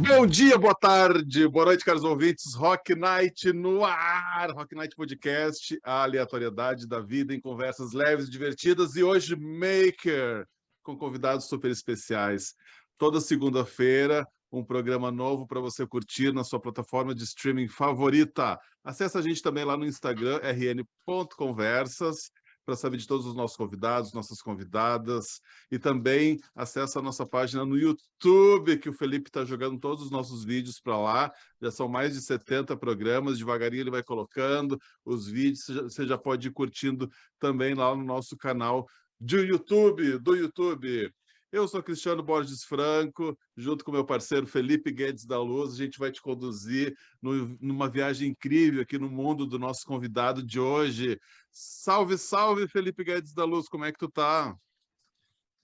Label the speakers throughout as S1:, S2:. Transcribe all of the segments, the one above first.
S1: Bom dia, boa tarde, boa noite, caros ouvintes. Rock Night no ar, Rock Night Podcast, a aleatoriedade da vida em conversas leves e divertidas. E hoje, Maker, com convidados super especiais. Toda segunda-feira, um programa novo para você curtir na sua plataforma de streaming favorita. Acesse a gente também lá no Instagram, rn.conversas, para saber de todos os nossos convidados, nossas convidadas. E também acessa a nossa página no YouTube, que o Felipe está jogando todos os nossos vídeos para lá. Já são mais de 70 programas, devagarinho ele vai colocando os vídeos. Você já pode ir curtindo também lá no nosso canal do YouTube. Eu sou Cristiano Borges Franco, junto com meu parceiro Felipe Guedes da Luz. A gente vai te conduzir numa viagem incrível aqui no mundo do nosso convidado de hoje. Salve, salve, Felipe Guedes da Luz, como é que tu tá?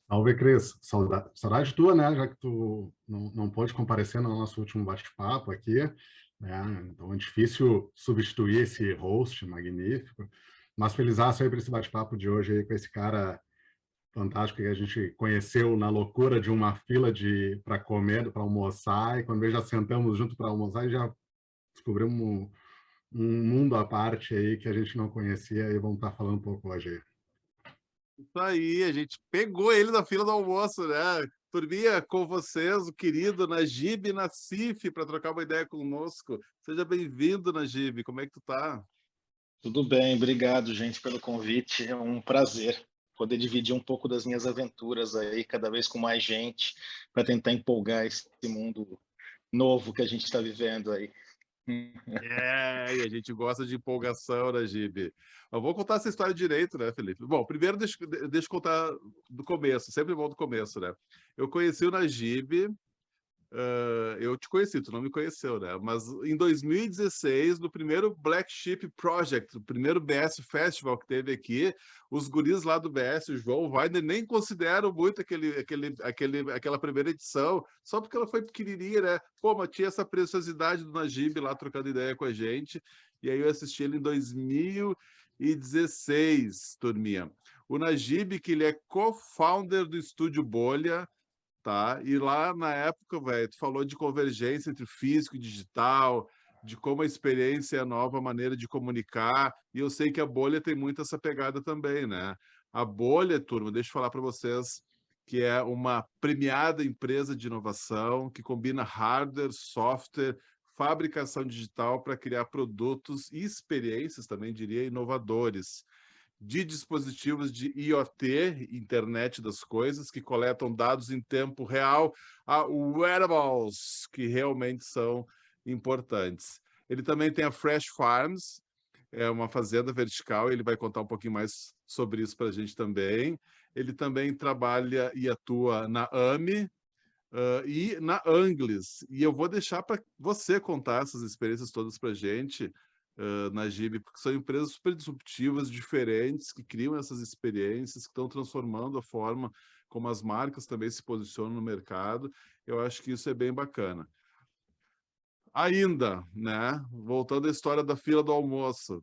S2: Salve, Cris. Saudade tua, né? Já que tu não pôde comparecer no nosso último bate-papo aqui, né? Então é difícil substituir esse host magnífico. Mas felizaço aí para esse bate-papo de hoje aí com esse cara fantástico que a gente conheceu na loucura de uma fila para comer, para almoçar, e quando já sentamos junto para almoçar e já descobrimos um mundo à parte aí que a gente não conhecia e vamos estar falando um pouco hoje aí.
S1: Isso aí, a gente pegou ele na fila do almoço, né? Turminha, com vocês, o querido Najib Nassif, para trocar uma ideia conosco. Seja bem-vindo, Najib. Como é que tu tá?
S3: Tudo bem, obrigado, gente, pelo convite. É um prazer poder dividir um pouco das minhas aventuras aí, cada vez com mais gente, para tentar empolgar esse mundo novo que a gente está vivendo aí.
S1: E a gente gosta de empolgação, Najib. Eu vou contar essa história direito, né, Felipe? Bom, primeiro deixa eu contar do começo, sempre bom do começo, né? Eu conheci o Najib. Eu te conheci, tu não me conheceu, né? Mas em 2016, no primeiro Black Sheep Project, o primeiro BS Festival que teve aqui, os guris lá do BS, o João, o Wagner, nem consideram muito aquela primeira edição, só porque ela foi pequenininha, né? Pô, mas tinha essa preciosidade do Najib lá trocando ideia com a gente, e aí eu assisti ele em 2016, turminha. O Najib, que ele é co-founder do Estúdio Bolha, tá? E lá na época, velho, tu falou de convergência entre físico e digital, de como a experiência é a nova maneira de comunicar, e eu sei que a Bolha tem muito essa pegada também, né? A Bolha, turma, deixa eu falar para vocês que é uma premiada empresa de inovação que combina hardware, software, fabricação digital para criar produtos e experiências, também diria, inovadores de dispositivos de IoT, Internet das Coisas, que coletam dados em tempo real, a wearables, que realmente são importantes. Ele também tem a Fresh Farms, é uma fazenda vertical, ele vai contar um pouquinho mais sobre isso para a gente também. Ele também trabalha e atua na AMI, e na Anglis. E eu vou deixar para você contar essas experiências todas para a gente, Najib, porque são empresas super disruptivas, diferentes, que criam essas experiências, que estão transformando a forma como as marcas também se posicionam no mercado. Eu acho que isso é bem bacana. Ainda, né? Voltando à história da fila do almoço.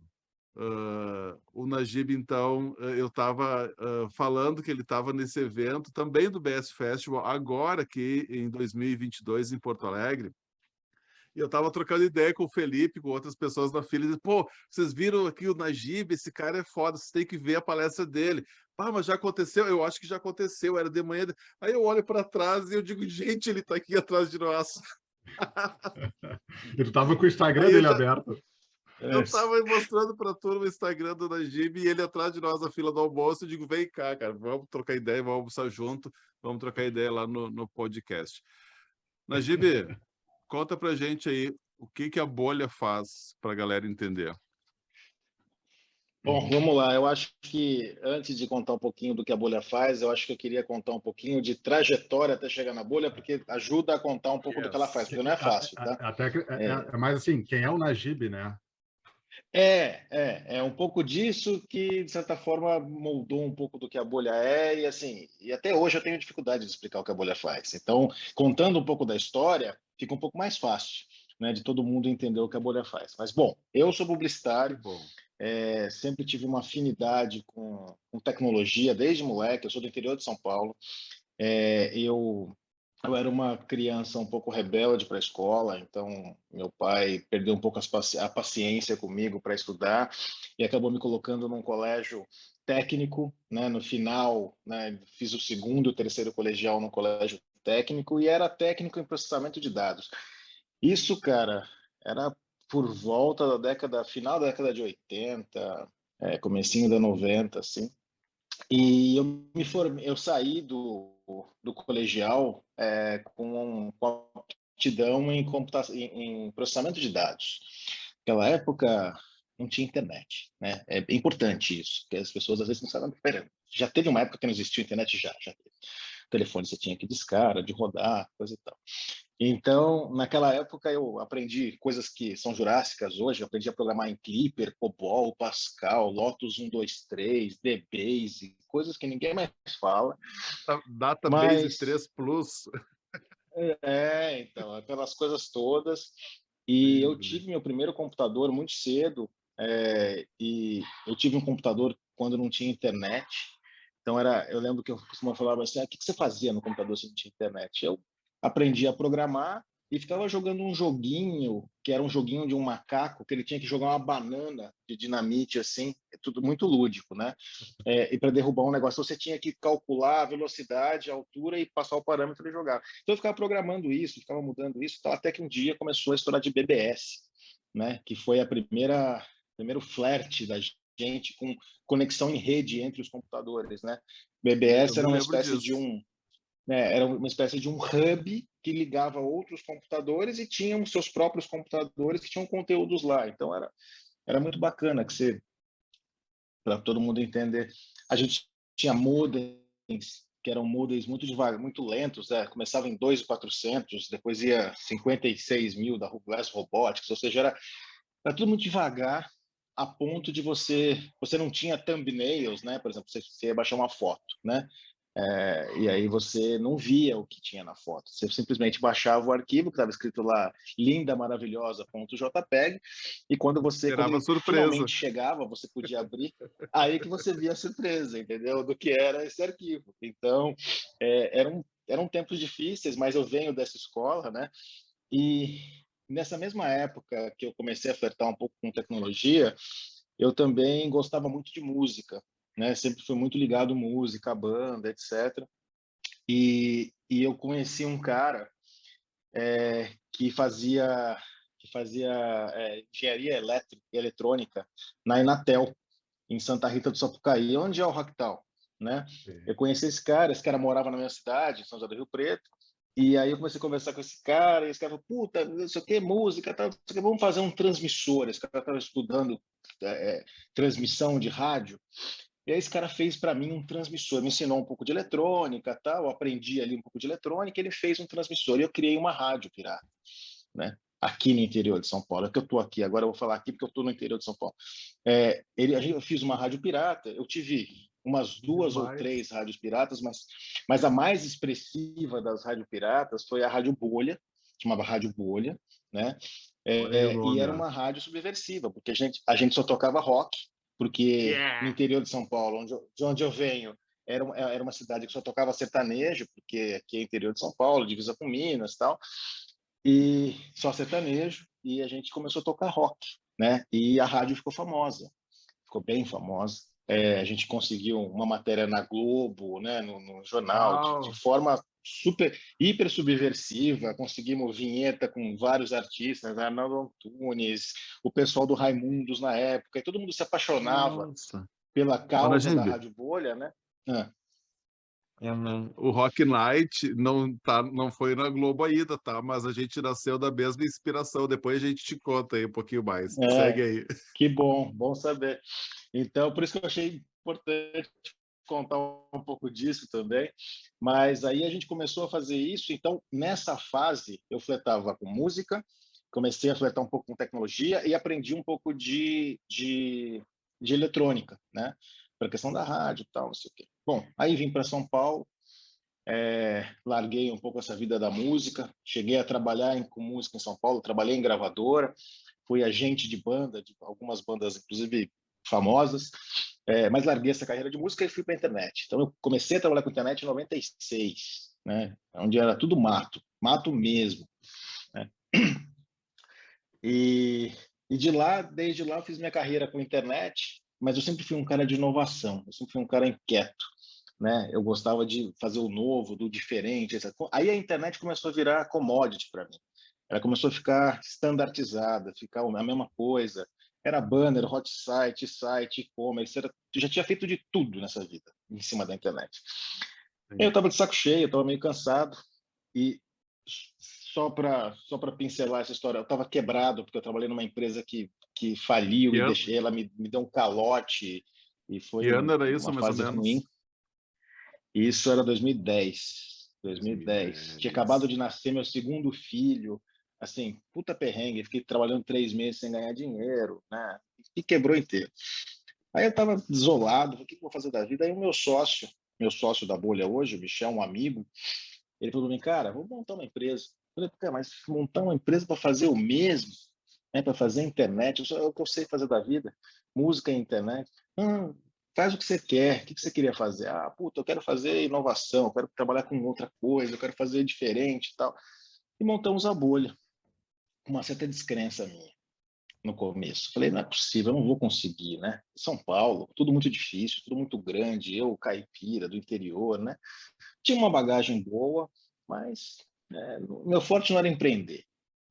S1: O Najib, então, eu estava falando que ele estava nesse evento também do BS Festival, agora aqui em 2022, em Porto Alegre, e eu estava trocando ideia com o Felipe, com outras pessoas na fila, e disse, pô, vocês viram aqui o Najib, esse cara é foda, vocês têm que ver a palestra dele. Ah, mas já aconteceu? Eu acho que já aconteceu, era de manhã. Aí eu olho para trás e eu digo, gente, ele está aqui atrás de nós.
S2: Ele estava com o Instagram
S1: Aí eu
S2: dele
S1: já,
S2: aberto.
S1: eu estava mostrando para a turma o Instagram do Najib e ele atrás de nós na fila do almoço. Eu digo, vem cá, cara, vamos trocar ideia, vamos almoçar junto, vamos trocar ideia lá no podcast. Najib, conta pra gente aí o que que a bolha faz para a galera entender.
S3: Bom, vamos lá. Eu acho que antes de contar um pouquinho do que a bolha faz, eu acho que eu queria contar um pouquinho de trajetória até chegar na bolha, porque ajuda a contar um pouco do que ela faz, porque não é fácil, tá?
S2: Até é mais assim, quem é o Najib, né?
S3: É um pouco disso que, de certa forma, moldou um pouco do que a bolha é, e assim, e até hoje eu tenho dificuldade de explicar o que a bolha faz. Então, contando um pouco da história, fica um pouco mais fácil, né, de todo mundo entender o que a bolha faz. Mas, bom, eu sou
S1: Que
S3: publicitário,
S1: bom.
S3: sempre tive uma afinidade com tecnologia desde moleque, eu sou do interior de São Paulo, eu eu era uma criança um pouco rebelde para a escola, então meu pai perdeu um pouco a paciência comigo para estudar e acabou me colocando num colégio técnico, né? No final, né, fiz o segundo e o terceiro colegial no colégio técnico e era técnico em processamento de dados. Isso, cara, era por volta da final da década de 80, comecinho da 90, assim. E eu saí do colegial com aptidão em processamento de dados. Naquela época não tinha internet, né? É importante isso, porque as pessoas às vezes não sabem. Pera, já teve uma época que não existia internet? Já teve. O telefone você tinha que discar, de rodar, coisa e tal. Então, naquela época, eu aprendi coisas que são jurássicas hoje. Eu aprendi a programar em Clipper, COBOL, Pascal, Lotus 123, DBase, coisas que ninguém mais fala.
S1: Database
S3: Mas,
S1: 3 Plus.
S3: então, aquelas coisas todas. E eu tive meu primeiro computador muito cedo. E eu tive um computador quando não tinha internet. Então, eu lembro que eu costumava falar assim, o que você fazia no computador se não tinha internet? Eu aprendi a programar e ficava jogando um joguinho, que era um joguinho de um macaco, que ele tinha que jogar uma banana de dinamite, assim, tudo muito lúdico, né? E para derrubar um negócio, você tinha que calcular a velocidade, a altura e passar o parâmetro e jogar. Então eu ficava programando isso, ficava mudando isso, até que um dia começou a estourar de BBS, né? Que foi primeiro flerte da gente com conexão em rede entre os computadores, né?
S1: Eu
S3: BBS
S1: me lembro disso.
S3: era uma espécie de um hub que ligava outros computadores e tinham seus próprios computadores que tinham conteúdos lá. Então era muito bacana que você, para todo mundo entender, a gente tinha modems que eram modems muito devagar, muito lentos, né? Começava em 2.400, depois ia 56.000 da West Robotics, ou seja, era tudo muito devagar, a ponto de você não tinha thumbnails, né? Por exemplo, você ia baixar uma foto, né? E aí você não via o que tinha na foto. Você simplesmente baixava o arquivo que estava escrito lá, linda, maravilhosa.jpg, e quando
S1: Esperava
S3: ele
S1: surpresa.
S3: finalmente chegava, você podia abrir, aí que você via a surpresa, entendeu? Do que era esse arquivo. Então, eram tempos difíceis, mas eu venho dessa escola, né? E nessa mesma época que eu comecei a flertar um pouco com tecnologia, eu também gostava muito de música, né? Sempre fui muito ligado à música, à banda, etc. E eu conheci um cara que fazia engenharia elétrica e eletrônica na Inatel, em Santa Rita do Sapucaí, onde é o Rocktal, né? Eu conheci esse cara morava na minha cidade, em São José do Rio Preto, e aí eu comecei a conversar com esse cara, e esse cara falou, puta, não sei o que, música, tal, não sei o que, vamos fazer um transmissor. Esse cara estava estudando transmissão de rádio, e aí esse cara fez para mim um transmissor, me ensinou um pouco de eletrônica, tal, eu aprendi ali um pouco de eletrônica, ele fez um transmissor, e eu criei uma rádio pirata, né? Aqui no interior de São Paulo, é que eu estou aqui, agora eu vou falar aqui porque eu estou no interior de São Paulo. Eu fiz uma rádio pirata, eu tive umas duas ou
S1: Demais.
S3: três rádios piratas, mas a mais expressiva das rádios piratas foi a Rádio Bolha, chamava Rádio Bolha, né?
S1: Olha aí o
S3: E
S1: nome,
S3: era
S1: ó.
S3: uma rádio subversiva, porque a gente só tocava rock, porque no
S1: Yeah!
S3: interior de São Paulo, de onde eu venho, era uma cidade que só tocava sertanejo, porque aqui é interior de São Paulo, divisa com Minas e tal, e só sertanejo, e a gente começou a tocar rock, né? E a rádio ficou famosa, ficou bem famosa. A gente conseguiu uma matéria na Globo, né, no jornal, de
S1: Uau!
S3: forma super, hiper subversiva, conseguimos vinheta com vários artistas, né, Arnaldo Antunes, o pessoal do Raimundos na época, e todo mundo se apaixonava
S1: Nossa!
S3: pela
S1: Ô,
S3: causa da
S1: Najib,
S3: Rádio Bolha, né? Ah,
S1: o Rock Night não foi na Globo ainda, tá? Mas a gente nasceu da mesma inspiração. Depois a gente te conta aí um pouquinho mais. Segue
S3: é,
S1: aí.
S3: que bom, bom saber. Então, por isso que eu achei importante contar um pouco disso também. Mas aí a gente começou a fazer isso. Então, nessa fase, eu flertava com música, comecei a flertar um pouco com tecnologia e aprendi um pouco de eletrônica, né? Para a questão da rádio e tal, não sei o quê. Bom, aí vim para São Paulo, larguei um pouco essa vida da música, cheguei a trabalhar com música em São Paulo, trabalhei em gravadora, fui agente de banda, de algumas bandas, inclusive famosas, mas larguei essa carreira de música e fui para a internet. Então, eu comecei a trabalhar com internet em 96. né? Onde era tudo mato, mato mesmo, né? E de lá, desde lá, eu fiz minha carreira com internet, mas eu sempre fui um cara de inovação, eu sempre fui um cara inquieto, né? Eu gostava de fazer o novo, do diferente, etc. Aí a internet começou a virar commodity para mim. Ela começou a ficar standardizada, ficar a mesma coisa. Era banner, hot site, e-commerce, eu já tinha feito de tudo nessa vida, em cima da internet. Eu estava de saco cheio, eu estava meio cansado, e só para pincelar essa história, eu estava quebrado, porque eu trabalhei numa empresa que faliu
S1: Que
S3: e
S1: ano,
S3: deixei, ela me deu um calote, e
S1: que
S3: foi
S1: ano era isso,
S3: uma
S1: mais ou
S3: fase ruim.
S1: menos?
S3: E isso era 2010, 2010. Tinha acabado
S1: 2010.
S3: de nascer meu segundo filho, assim, puta perrengue, fiquei trabalhando 3 meses sem ganhar dinheiro, né? E quebrou inteiro. Aí eu estava desolado, falei, o que eu vou fazer da vida? Aí o meu sócio da bolha hoje, o Michel, um amigo, ele falou para mim, cara, vou montar uma empresa. Eu falei, cara, mas montar uma empresa para fazer o mesmo, né, para fazer internet, é o que eu sei fazer da vida, música e internet. Faz o que você quer, o que você queria fazer? Ah, puta, eu quero fazer inovação, eu quero trabalhar com outra coisa, eu quero fazer diferente e tal. E montamos a bolha, com uma certa descrença minha no começo. Falei, não é possível, eu não vou conseguir, né? São Paulo, tudo muito difícil, tudo muito grande, eu caipira do interior, né? Tinha uma bagagem boa, mas meu forte não era empreender,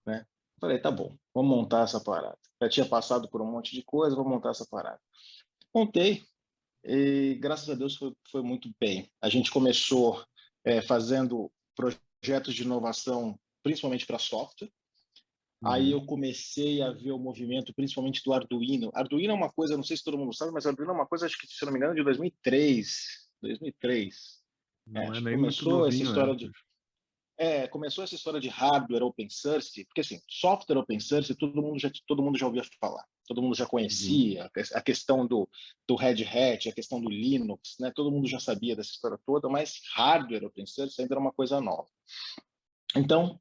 S3: né? Falei, tá bom, vamos montar essa parada. Já tinha passado por um monte de coisa, vou montar essa parada. Montei e, graças a Deus, foi muito bem. A gente começou fazendo projetos de inovação, principalmente para software. Aí eu comecei a ver o movimento, principalmente do Arduino. Arduino é uma coisa, não sei se todo mundo sabe, mas Arduino é uma coisa, acho que, se não me engano, de 2003. 2003.
S1: Não é
S3: Acho que
S1: nem muito
S3: começou essa
S1: novinho,
S3: história de hardware open source, porque assim, software open source todo mundo já ouvia falar, todo mundo já
S1: Uhum.
S3: conhecia a questão do Red Hat, a questão do Linux, né? Todo mundo já sabia dessa história toda, mas hardware open source ainda era uma coisa nova. Então,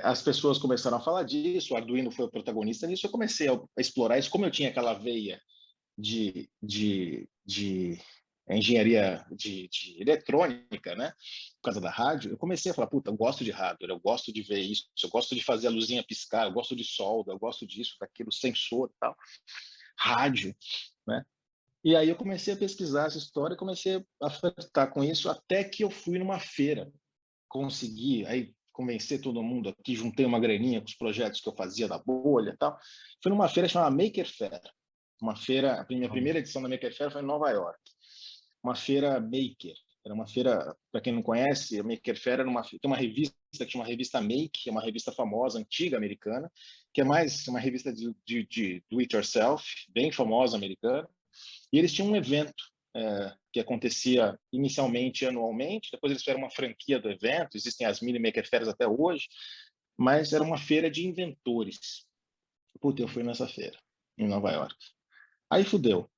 S3: as pessoas começaram a falar disso, o Arduino foi o protagonista nisso, eu comecei a explorar isso, como eu tinha aquela veia de engenharia de eletrônica, né? Por causa da rádio, eu comecei a falar, puta, eu gosto de hardware, eu gosto de ver isso, eu gosto de fazer a luzinha piscar, eu gosto de solda, eu gosto disso, daquilo, sensor e tal, rádio, né? E aí eu comecei a pesquisar essa história, comecei a flertar com isso, até que eu fui numa feira, consegui aí convencer todo mundo aqui, juntei uma graninha com os projetos que eu fazia da bolha e tal. Fui numa feira chamada Maker Faire, uma feira, a minha primeira edição da Maker Faire foi em Nova York, uma feira maker. Era uma feira, para quem não conhece, a Maker Faire tem uma revista que chama Revista Make, que é uma revista famosa, antiga, americana, que é mais uma revista de do it yourself, bem famosa, americana. E eles tinham um evento que acontecia inicialmente anualmente, depois eles fizeram uma franquia do evento, existem as mini Maker Faires até hoje, mas era uma feira de inventores. Puta, eu fui nessa feira, em Nova York. Aí fudeu.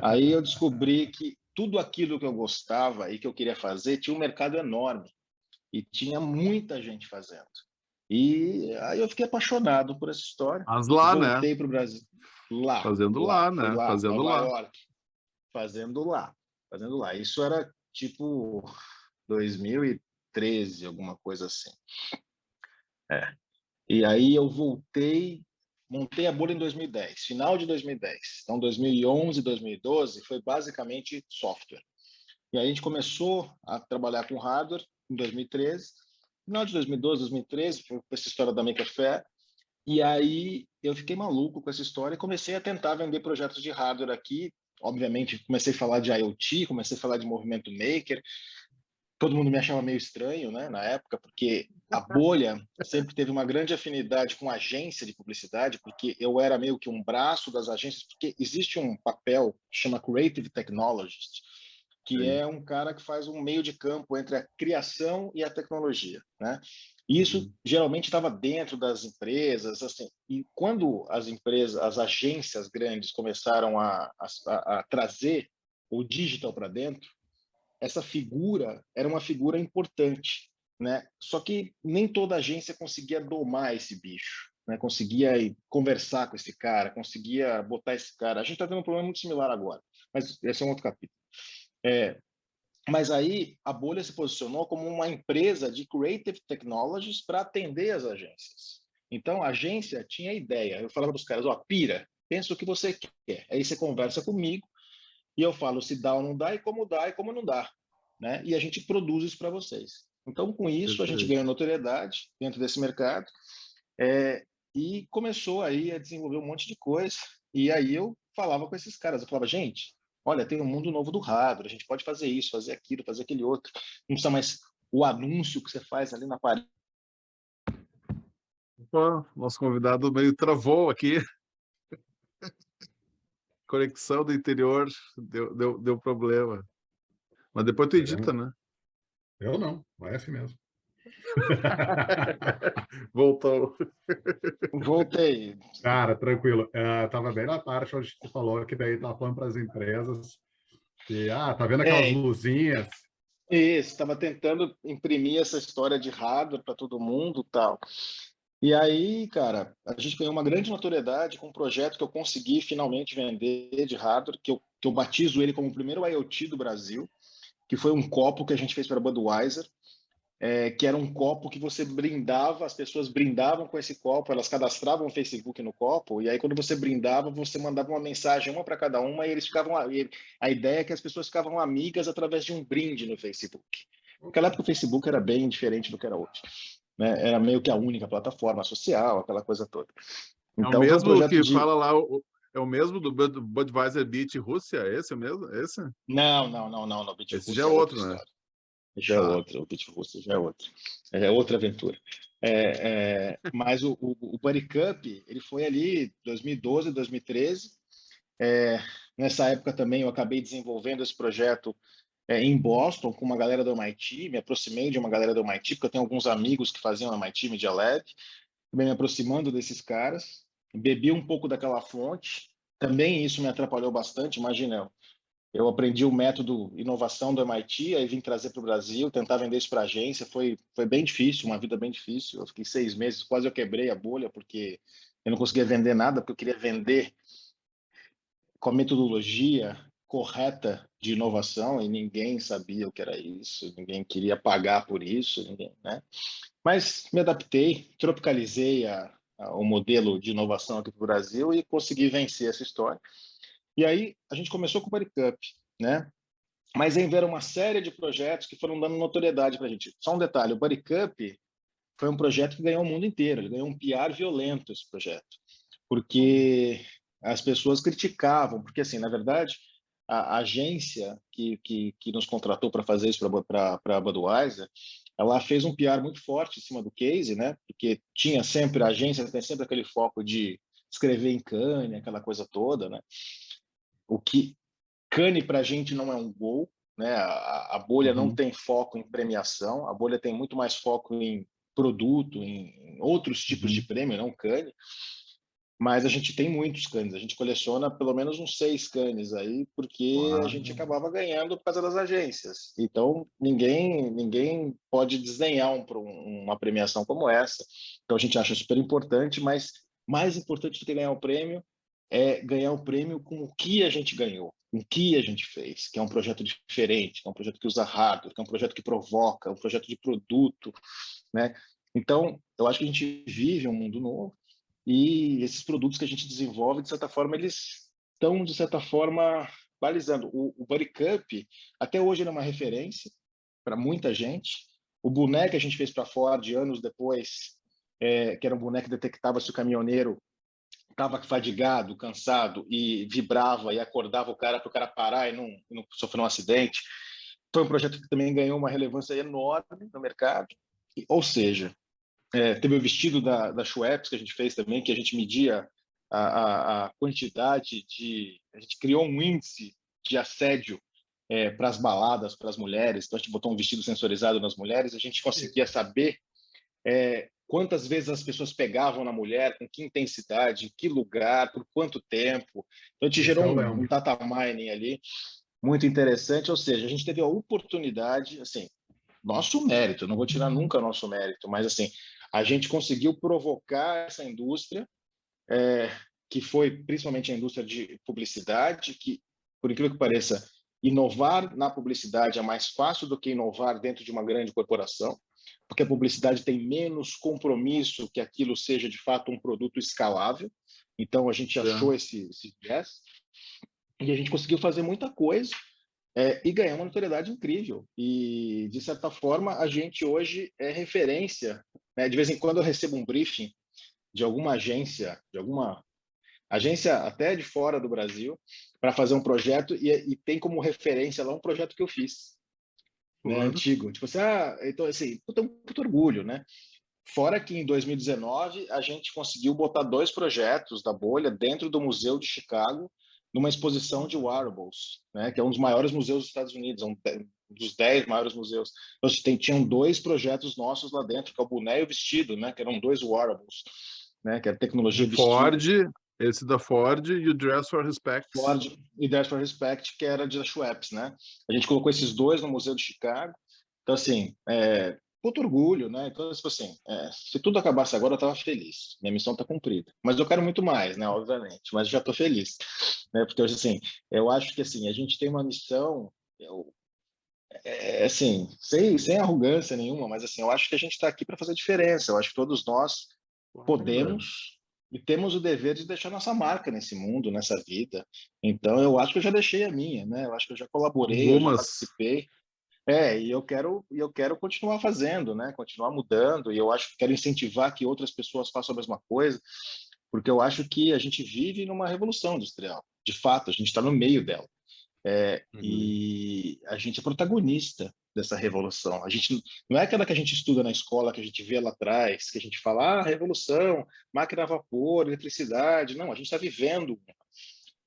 S3: Aí eu descobri que tudo aquilo que eu gostava e que eu queria fazer tinha um mercado enorme e tinha muita gente fazendo. E aí eu fiquei apaixonado por essa história.
S1: Mas lá, né?
S3: Voltei para o Brasil.
S1: Fazendo lá,
S3: Fui
S1: né?
S3: lá,
S1: Fazendo
S3: Nova
S1: lá.
S3: York, fazendo lá. Isso era tipo 2013, alguma coisa assim. E aí eu voltei, montei a bolha em 2010, final de 2010. Então 2011, 2012 foi basicamente software. E aí a gente começou a trabalhar com hardware em 2013. Final de 2012, 2013, foi essa história da Maker Faire. E aí eu fiquei maluco com essa história e comecei a tentar vender projetos de hardware aqui. Obviamente, comecei a falar de IoT, comecei a falar de movimento maker. Todo mundo me achava meio estranho, né, na época, porque a bolha sempre teve uma grande afinidade com agência de publicidade, porque eu era meio que um braço das agências, porque existe um papel que chama Creative Technologist, que
S1: Sim.
S3: é um cara que faz um meio de campo entre a criação e a tecnologia, né? E isso geralmente estava dentro das empresas, assim. E quando as empresas, as agências grandes começaram a trazer o digital para dentro, essa figura era uma figura importante, né? Só que nem toda agência conseguia domar esse bicho, né? Conseguia conversar com esse cara, conseguia botar esse cara. A gente está tendo um problema muito similar agora, mas esse é um outro capítulo. Mas aí a bolha se posicionou como uma empresa de creative technologies para atender as agências. Então a agência tinha ideia. Eu falava para os caras, ó, pira, pensa o que você quer. Aí você conversa comigo e eu falo se dá ou não dá e como não dá, né? E a gente produz isso para vocês. Então com isso a gente
S1: Perfeito.
S3: ganhou notoriedade dentro desse mercado, e começou aí a desenvolver um monte de coisa. E aí eu falava com esses caras, eu falava, gente, olha, tem um mundo novo do hardware, a gente pode fazer isso, fazer aquilo, fazer aquele outro. Não precisa mais o anúncio que você faz ali na parede.
S1: Opa, nosso convidado meio travou aqui. Conexão do interior deu problema. Mas depois tu edita, né?
S2: Eu não, é assim mesmo.
S1: Voltou.
S3: Voltei.
S2: Cara, tranquilo. Estava bem na parte onde você falou que daí estava falando para as empresas que, tá vendo aquelas
S3: É,
S2: luzinhas?
S3: isso, estava tentando imprimir essa história de hardware para todo mundo e tal. E aí, cara, a gente ganhou uma grande notoriedade com um projeto que eu consegui finalmente vender de hardware, que eu batizo ele como o primeiro IoT do Brasil, que foi um copo que a gente fez para a Budweiser, que era um copo que você brindava, as pessoas brindavam com esse copo, elas cadastravam o Facebook no copo, e aí quando você brindava, você mandava uma mensagem, uma para cada uma, e eles ficavam. A ideia é que as pessoas ficavam amigas através de um brinde no Facebook. Naquela época o Facebook era bem diferente do que era hoje, né? Era meio que a única plataforma social, aquela coisa toda.
S1: É o
S3: Então foi um
S1: mesmo
S3: projeto
S1: que
S3: de.
S1: fala lá, é o mesmo do Budweiser Beat Rússia? Esse é o mesmo? Esse?
S3: Não. Beat
S1: Esse já é
S3: Russo é outra
S1: outro, né?
S3: história. Já é
S1: Tá.
S3: outra, o Beat Russo já é outra. É outra aventura. Mas o Buddy Cup, ele foi ali 2012, 2013. Nessa época também eu acabei desenvolvendo esse projeto em Boston com uma galera do MIT, me aproximei de uma galera do MIT, porque eu tenho alguns amigos que faziam MIT Media Lab, também me aproximando desses caras, bebi um pouco daquela fonte, também isso me atrapalhou bastante, imagina, eu aprendi o método inovação do MIT, aí vim trazer para o Brasil, tentar vender isso para a agência, foi bem difícil, uma vida bem difícil, eu fiquei 6 meses, quase eu quebrei a bolha, porque eu não conseguia vender nada, porque eu queria vender com a metodologia correta de inovação e ninguém sabia o que era isso, ninguém queria pagar por isso, ninguém, né? Mas me adaptei, tropicalizei o modelo de inovação aqui para o Brasil e consegui vencer essa história. E aí a gente começou com o Buddy Cup, né? Mas aí vieram uma série de projetos que foram dando notoriedade para a gente. Só um detalhe, o Buddy Cup foi um projeto que ganhou o mundo inteiro, ele ganhou um PR violento esse projeto, porque as pessoas criticavam, porque assim, na verdade, a agência que nos contratou para fazer isso para a Budweiser, ela fez um PR muito forte em cima do case, né? Porque tinha sempre, a agência tem sempre aquele foco de escrever em Cannes, aquela coisa toda, né? O que Cannes para a gente não é um gol, né? A bolha não
S2: Uhum,
S3: tem foco em premiação, a bolha tem muito mais foco em produto, em outros tipos de
S2: uhum.
S3: prêmio, não Cannes. Mas a gente tem muitos Cannes, a gente coleciona pelo menos uns 6 Cannes aí, porque a gente
S2: Uau.
S3: acabava ganhando por causa das agências. Então, ninguém pode desdenhar uma premiação como essa. Então, a gente acha super importante, mas mais importante do que ganhar o prêmio é ganhar o prêmio com o que a gente ganhou, com o que a gente fez, que é um projeto diferente, que é um projeto que usa hardware, que é um projeto que provoca, um projeto de produto, né? Então, eu acho que a gente vive um mundo novo, e esses produtos que a gente desenvolve, de certa forma, eles estão, de certa forma, balizando. O Buddy Cup, até hoje, ele é uma referência para muita gente. O boneco que a gente fez para Ford, anos depois, que era um boneco que detectava se o caminhoneiro estava fadigado, cansado, e vibrava e acordava o cara para o cara parar e não sofrer um acidente. Foi um projeto que também ganhou uma relevância enorme no mercado. Ou seja, teve o vestido da Schweppes que a gente fez também, que a gente media a quantidade de... A gente criou um índice de assédio para as baladas, para as mulheres. Então, a gente botou um vestido sensorizado nas mulheres, a gente conseguia saber quantas vezes as pessoas pegavam na mulher, com que intensidade, em que lugar, por quanto tempo. Então, a gente
S2: Esse
S3: gerou
S2: eu
S3: um
S2: lembro.
S3: data mining ali muito interessante, ou seja, a gente teve a oportunidade, assim, nosso mérito, não vou tirar nunca nosso mérito, mas assim, a gente conseguiu provocar essa indústria, que foi principalmente a indústria de publicidade, que, por incrível que pareça, inovar na publicidade é mais fácil do que inovar dentro de uma grande corporação, porque a publicidade tem menos compromisso que aquilo seja de fato um produto escalável. Então a gente achou esse viés e a gente conseguiu fazer muita coisa e ganhar uma notoriedade incrível. E de certa forma a gente hoje é referência, né? De vez em quando eu recebo um briefing de alguma agência, até de fora do Brasil, para fazer um projeto e tem como referência lá um projeto que eu fiz, né, antigo. Tipo assim, então assim, puta, um puto orgulho, né? Fora que em 2019 a gente conseguiu botar 2 projetos da bolha dentro do Museu de Chicago, numa exposição de wearables, né, que é um dos maiores museus dos Estados Unidos, um dos 10 maiores museus. Então, tinham 2 projetos nossos lá dentro, que é o boné e o vestido, né, que eram 2 wearables, né, que era tecnologia
S1: O
S3: vestido.
S1: Ford, esse da Ford e o Dress for Respect.
S3: Ford e Dress for Respect, que era de Schweppes, né? A gente colocou esses 2 no Museu de Chicago. Então, assim, puto orgulho, né? Então, tipo assim, se tudo acabasse agora, eu estava feliz. Minha missão está cumprida. Mas eu quero muito mais, né? Obviamente. Mas já estou feliz, né? Porque, assim, eu acho que, assim, a gente tem uma missão, assim, sem arrogância nenhuma, mas, assim, eu acho que a gente está aqui para fazer diferença. Eu acho que todos nós podemos e temos o dever de deixar nossa marca nesse mundo, nessa vida. Então, eu acho que eu já deixei a minha, né? Eu acho que eu já colaborei, eu já participei. E eu quero continuar fazendo, né? Continuar mudando, e eu acho que quero incentivar que outras pessoas façam a mesma coisa, porque eu acho que a gente vive numa revolução industrial. De fato, a gente está no meio dela. E a gente é protagonista dessa revolução. A gente não é aquela que a gente estuda na escola, que a gente vê lá atrás, que a gente fala, revolução, máquina a vapor, eletricidade. Não, a gente está vivendo.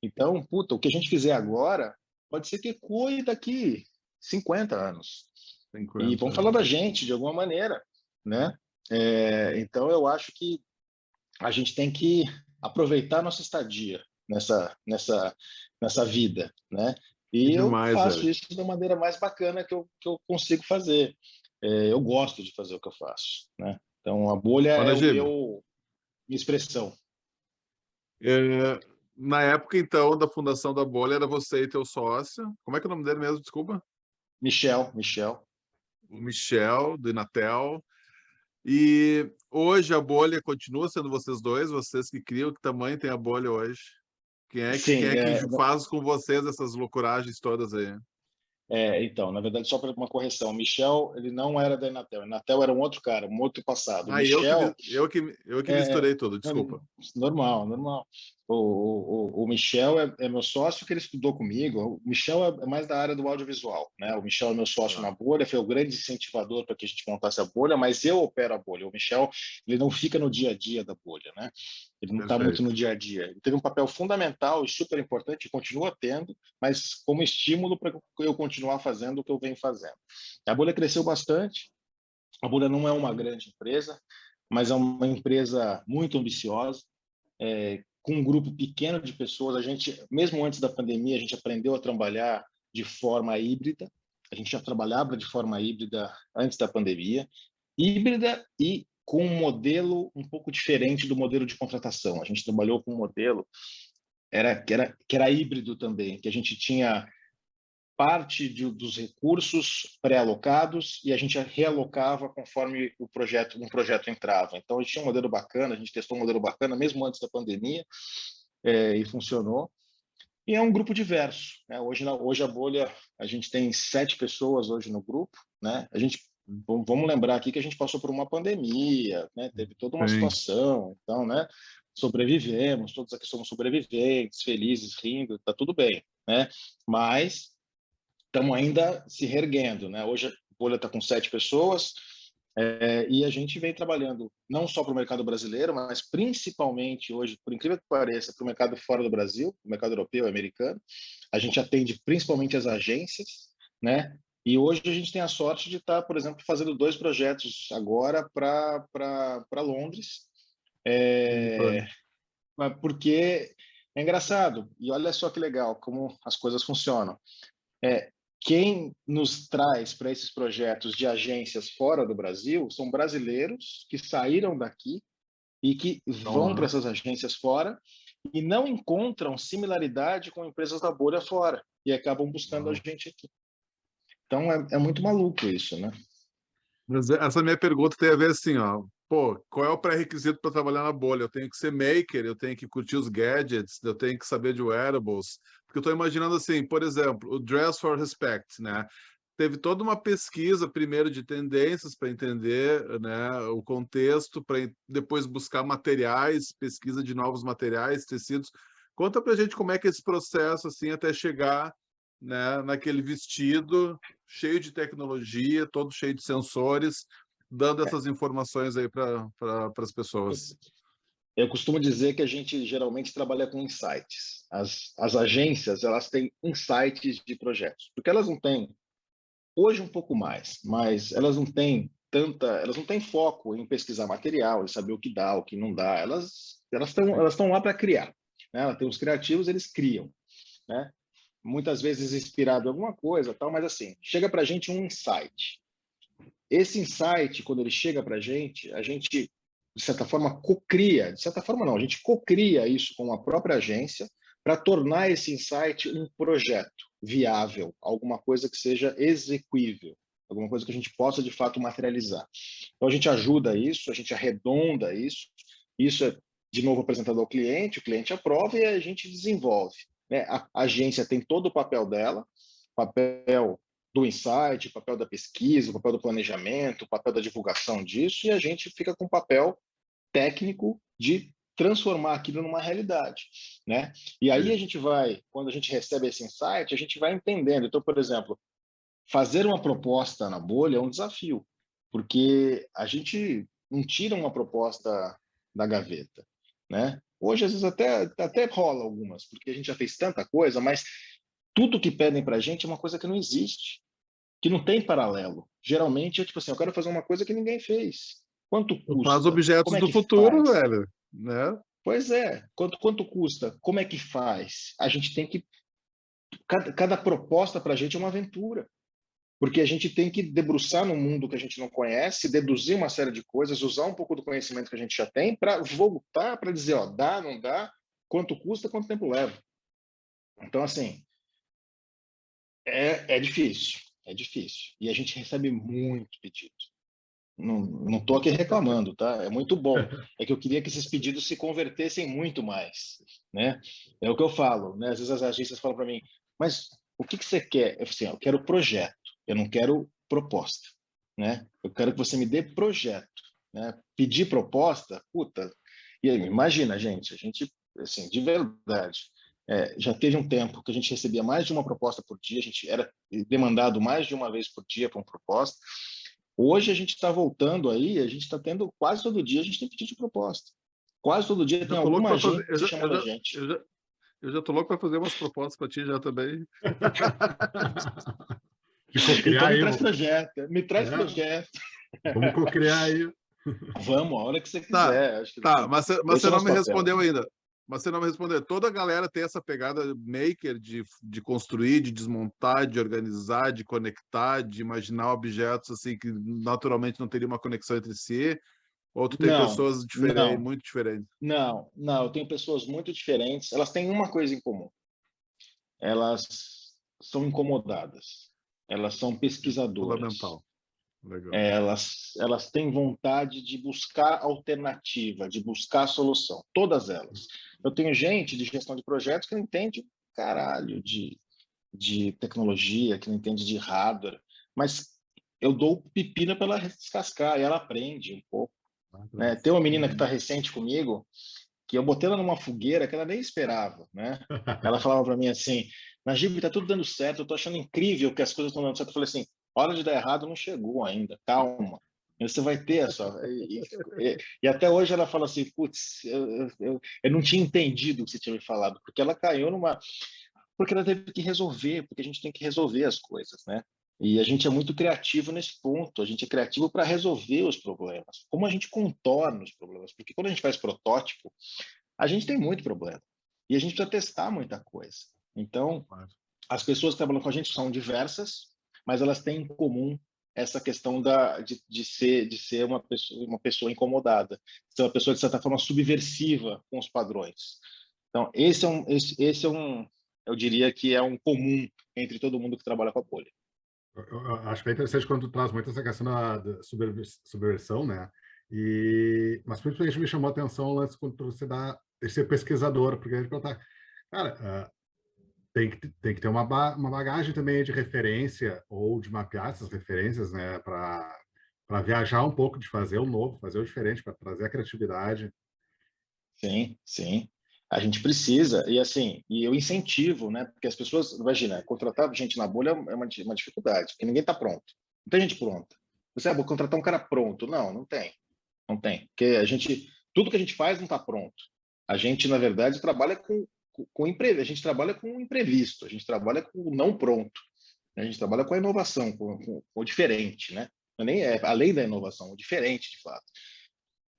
S3: Então, puta, o que a gente fizer agora pode ser que ecoe daqui 50 anos. E vão falar da gente de alguma maneira, né? Então, eu acho que a gente tem que aproveitar nossa estadia nessa vida, né? E eu faço isso da maneira mais bacana que eu consigo fazer. Eu gosto de fazer o que eu faço, né? Então, a bolha é minha expressão.
S1: Na época, então, da fundação da bolha, era você e teu sócio. Como é que é o nome dele mesmo? Desculpa.
S3: Michel.
S1: O Michel, do Inatel. E hoje a bolha continua sendo vocês dois, vocês que criam. Que tamanho tem a bolha hoje? Quem é que faz com vocês essas loucuragens todas aí?
S3: Então, na verdade, só para uma correção, o Michel, ele não era da Inatel. A Inatel era um outro cara, um outro passado. Michel,
S1: eu que misturei tudo, desculpa.
S3: Normal. O Michel é meu sócio, que ele estudou comigo. O Michel é mais da área do audiovisual, né? O Michel é meu sócio na bolha, foi o grande incentivador para que a gente montasse a bolha, mas eu opero a bolha. O Michel, ele não fica no dia a dia da bolha, né? Ele não está muito no dia a dia. Ele teve um papel fundamental e super importante, e continua tendo, mas como estímulo para eu continuar fazendo o que eu venho fazendo. A bolha cresceu bastante. A bolha não é uma grande empresa, mas é uma empresa muito ambiciosa, com um grupo pequeno de pessoas. A gente, mesmo antes da pandemia, a gente aprendeu a trabalhar de forma híbrida. A gente já trabalhava de forma híbrida antes da pandemia, híbrida e com um modelo um pouco diferente do modelo de contratação. A gente trabalhou com um modelo que era híbrido também, que a gente tinha parte dos recursos pré-alocados e a gente realocava conforme um projeto entrava. Então, a gente tinha um modelo bacana, a gente testou um modelo bacana mesmo antes da pandemia, e funcionou. E é um grupo diverso, né? Hoje a bolha, a gente tem 7 pessoas hoje no grupo, né? Vamos lembrar aqui que a gente passou por uma pandemia, né? Teve toda uma situação, então, né? Sobrevivemos, todos aqui somos sobreviventes, felizes, rindo, tá tudo bem, né? Mas estamos ainda se reerguendo, né? Hoje a bolha está com 7 pessoas, e a gente vem trabalhando não só para o mercado brasileiro, mas principalmente hoje, por incrível que pareça, para o mercado fora do Brasil, o mercado europeu e americano. A gente atende principalmente as agências, né? E hoje a gente tem a sorte de estar, por exemplo, fazendo 2 projetos agora para Londres, porque é engraçado. E olha só que legal como as coisas funcionam. Quem nos traz para esses projetos de agências fora do Brasil são brasileiros que saíram daqui e que vão para essas agências fora e não encontram similaridade com empresas da bolha fora e acabam buscando a gente aqui. Então, é muito maluco isso, né?
S1: Mas essa minha pergunta tem a ver assim, ó. Pô, qual é o pré-requisito para trabalhar na bolha? Eu tenho que ser maker, eu tenho que curtir os gadgets, eu tenho que saber de wearables. Porque eu estou imaginando assim, por exemplo, o Dress for Respect, né? Teve toda uma pesquisa primeiro de tendências para entender, né, o contexto, para depois buscar materiais, pesquisa de novos materiais, tecidos. Conta para a gente como é que é esse processo assim até chegar, né, naquele vestido cheio de tecnologia, todo cheio de sensores, dando essas informações aí para as pessoas.
S3: Eu costumo dizer que a gente geralmente trabalha com insights. As agências, elas têm insights de projetos, porque elas não têm, hoje um pouco mais, mas elas não têm foco em pesquisar material, em saber o que dá, o que não dá. Elas estão lá para criar, né? Ela tem os criativos, eles criam, né? Muitas vezes inspirado em alguma coisa, tal, mas assim, chega para a gente um insight. Esse insight, quando ele chega para a gente, de certa forma, cocria, de certa forma não, a gente cocria isso com a própria agência para tornar esse insight um projeto viável, alguma coisa que seja execuível, alguma coisa que a gente possa, de fato, materializar. Então, a gente ajuda isso, a gente arredonda isso é, de novo, apresentado ao cliente, o cliente aprova e a gente desenvolve, né? A agência tem todo o papel dela, papel do insight, o papel da pesquisa, o papel do planejamento, o papel da divulgação disso, e a gente fica com o papel técnico de transformar aquilo numa realidade, né? E aí a gente vai, quando a gente recebe esse insight, a gente vai entendendo. Então, por exemplo, fazer uma proposta na bolha é um desafio, porque a gente não tira uma proposta da gaveta, né? Hoje, às vezes, até rola algumas, porque a gente já fez tanta coisa, mas tudo que pedem para a gente é uma coisa que não existe, que não tem paralelo. Geralmente é tipo assim, eu quero fazer uma coisa que ninguém fez. Quanto
S1: Faz
S3: custa?
S1: objetos
S3: Como é
S1: do
S3: que
S1: futuro,
S3: faz?
S1: velho, né?
S3: Pois é, quanto custa? Como é que faz? A gente tem que... Cada proposta para a gente é uma aventura, porque a gente tem que debruçar no mundo que a gente não conhece, deduzir uma série de coisas, usar um pouco do conhecimento que a gente já tem para voltar para dizer, ó, dá, não dá, quanto custa, quanto tempo leva. Então, assim, é difícil, é difícil. E a gente recebe muito pedido. Não estou aqui reclamando, tá? É muito bom. É que eu queria que esses pedidos se convertessem muito mais, né? É o que eu falo, né? Às vezes as agências falam para mim, mas o que você quer? Eu falo assim, eu quero projeto, eu não quero proposta, né? Eu quero que você me dê projeto, né? Pedir proposta, puta. E aí, imagina, gente, a gente, assim, de verdade, já teve um tempo que a gente recebia mais de uma proposta por dia, a gente era demandado mais de uma vez por dia para uma proposta. Hoje a gente está voltando aí, a gente está tendo quase todo dia, a gente tem pedido de proposta. Quase todo dia tem
S1: Já tô louco
S3: alguma
S1: para fazer,
S3: agência chamando a gente.
S1: eu já tô louco para fazer umas propostas para ti já também.
S2: De
S3: Então
S2: cocriar
S3: me
S2: aí,
S3: traz projeto, me traz
S2: é,
S3: projeto.
S2: vamos cocriar aí.
S3: Vamos, a hora que você
S1: Tá,
S3: quiser. Acho que
S1: tá, mas
S3: esse é
S1: você
S3: o
S1: não
S3: nosso
S1: me
S3: papel.
S1: respondeu ainda. Mas você não me respondeu. Toda a galera tem essa pegada maker de construir, de desmontar, de organizar, de conectar, de imaginar objetos assim que naturalmente não teria uma conexão entre si. Ou tu tem
S3: Não,
S1: pessoas diferentes,
S3: não,
S1: muito diferentes.
S3: não. Eu tenho pessoas muito diferentes. Elas têm uma coisa em comum. Elas são incomodadas. Elas são pesquisadoras.
S1: Fundamental. Legal.
S3: Elas têm vontade de buscar alternativa, de buscar solução, todas elas. Eu tenho gente de gestão de projetos que não entende caralho de tecnologia, que não entende de hardware, mas eu dou pepina para ela descascar e ela aprende um pouco, né? Tem uma menina que está recente comigo, que eu botei ela numa fogueira que ela nem esperava, né? Ela falava para mim assim, Najib, está tudo dando certo, eu estou achando incrível que as coisas estão dando certo. Eu falei assim, hora de dar errado não chegou ainda, calma. Você vai ter essa. E até hoje ela fala assim, putz, eu não tinha entendido o que você tinha me falado, porque ela caiu numa... Porque ela teve que resolver, porque a gente tem que resolver as coisas, né? E a gente é muito criativo nesse ponto, a gente é criativo para resolver os problemas. Como a gente contorna os problemas? Porque quando a gente faz protótipo, a gente tem muito problema. E a gente precisa testar muita coisa. Então, as pessoas que trabalham com a gente são diversas, mas elas têm em comum essa questão de ser uma pessoa incomodada, ser uma pessoa, de certa forma, subversiva com os padrões. Então, esse é um, eu diria que é um comum entre todo mundo que trabalha com a bolha.
S2: Eu acho bem interessante quando tu traz muito essa questão da subversão, né? Mas principalmente me chamou a atenção o lance quando você dá esse pesquisador, porque a gente pergunta, cara, tem que ter uma bagagem também de referência ou de mapear essas referências, né? Para viajar um pouco, de fazer o novo, fazer o diferente, para trazer a criatividade.
S3: Sim, sim. A gente precisa, e assim, e eu incentivo, né? Porque as pessoas, imagina, contratar gente na bolha é uma dificuldade, porque ninguém está pronto. Não tem gente pronta. Você vou contratar um cara pronto. Não, não tem. Não tem. Porque tudo que a gente faz não está pronto. A gente, na verdade, trabalha com imprevisto, a gente trabalha com o imprevisto, a gente trabalha com o não pronto, a gente trabalha com a inovação, com o diferente, né? Nem além da inovação, o diferente, de fato.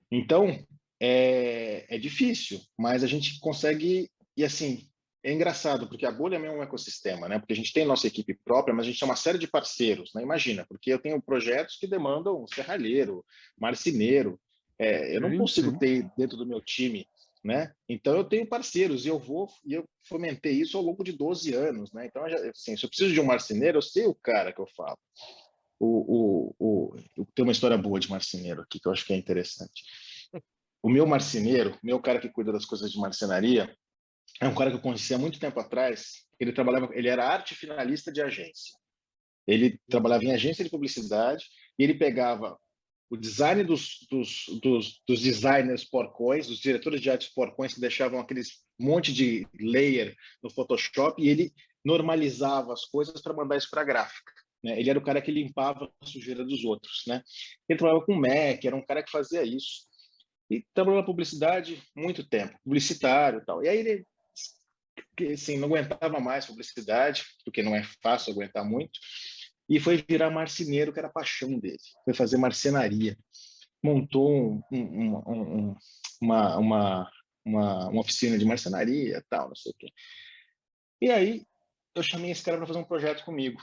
S3: Então, é difícil, mas a gente consegue, e assim, é engraçado, porque a bolha é um ecossistema, né? Porque a gente tem nossa equipe própria, mas a gente tem uma série de parceiros, né? Imagina, porque eu tenho projetos que demandam serralheiro, marceneiro, eu não
S1: Sim,
S3: consigo
S1: sim.
S3: ter dentro do meu time, né? Então eu tenho parceiros e eu fomentei isso ao longo de 12 anos, né? Então, assim, se eu preciso de um marceneiro, eu sei o cara que eu falo. Eu tenho uma história boa de marceneiro aqui que eu acho que é interessante. O meu marceneiro, meu cara que cuida das coisas de marcenaria, é um cara que eu conheci há muito tempo atrás. Ele era arte finalista de agência. Ele trabalhava em agência de publicidade e ele pegava o design dos designers porcões, dos diretores de artes porcões que deixavam aqueles monte de layer no Photoshop, e ele normalizava as coisas para mandar isso para a gráfica. Né? Ele era o cara que limpava a sujeira dos outros. Né? Ele trabalhava com Mac, era um cara que fazia isso. E trabalhou na publicidade muito tempo, publicitário e tal. E aí ele assim, não aguentava mais publicidade, porque não é fácil aguentar muito, e foi virar marceneiro, que era a paixão dele. Foi fazer marcenaria. Montou uma oficina de marcenaria, tal, não sei o quê. E aí eu chamei esse cara para fazer um projeto comigo,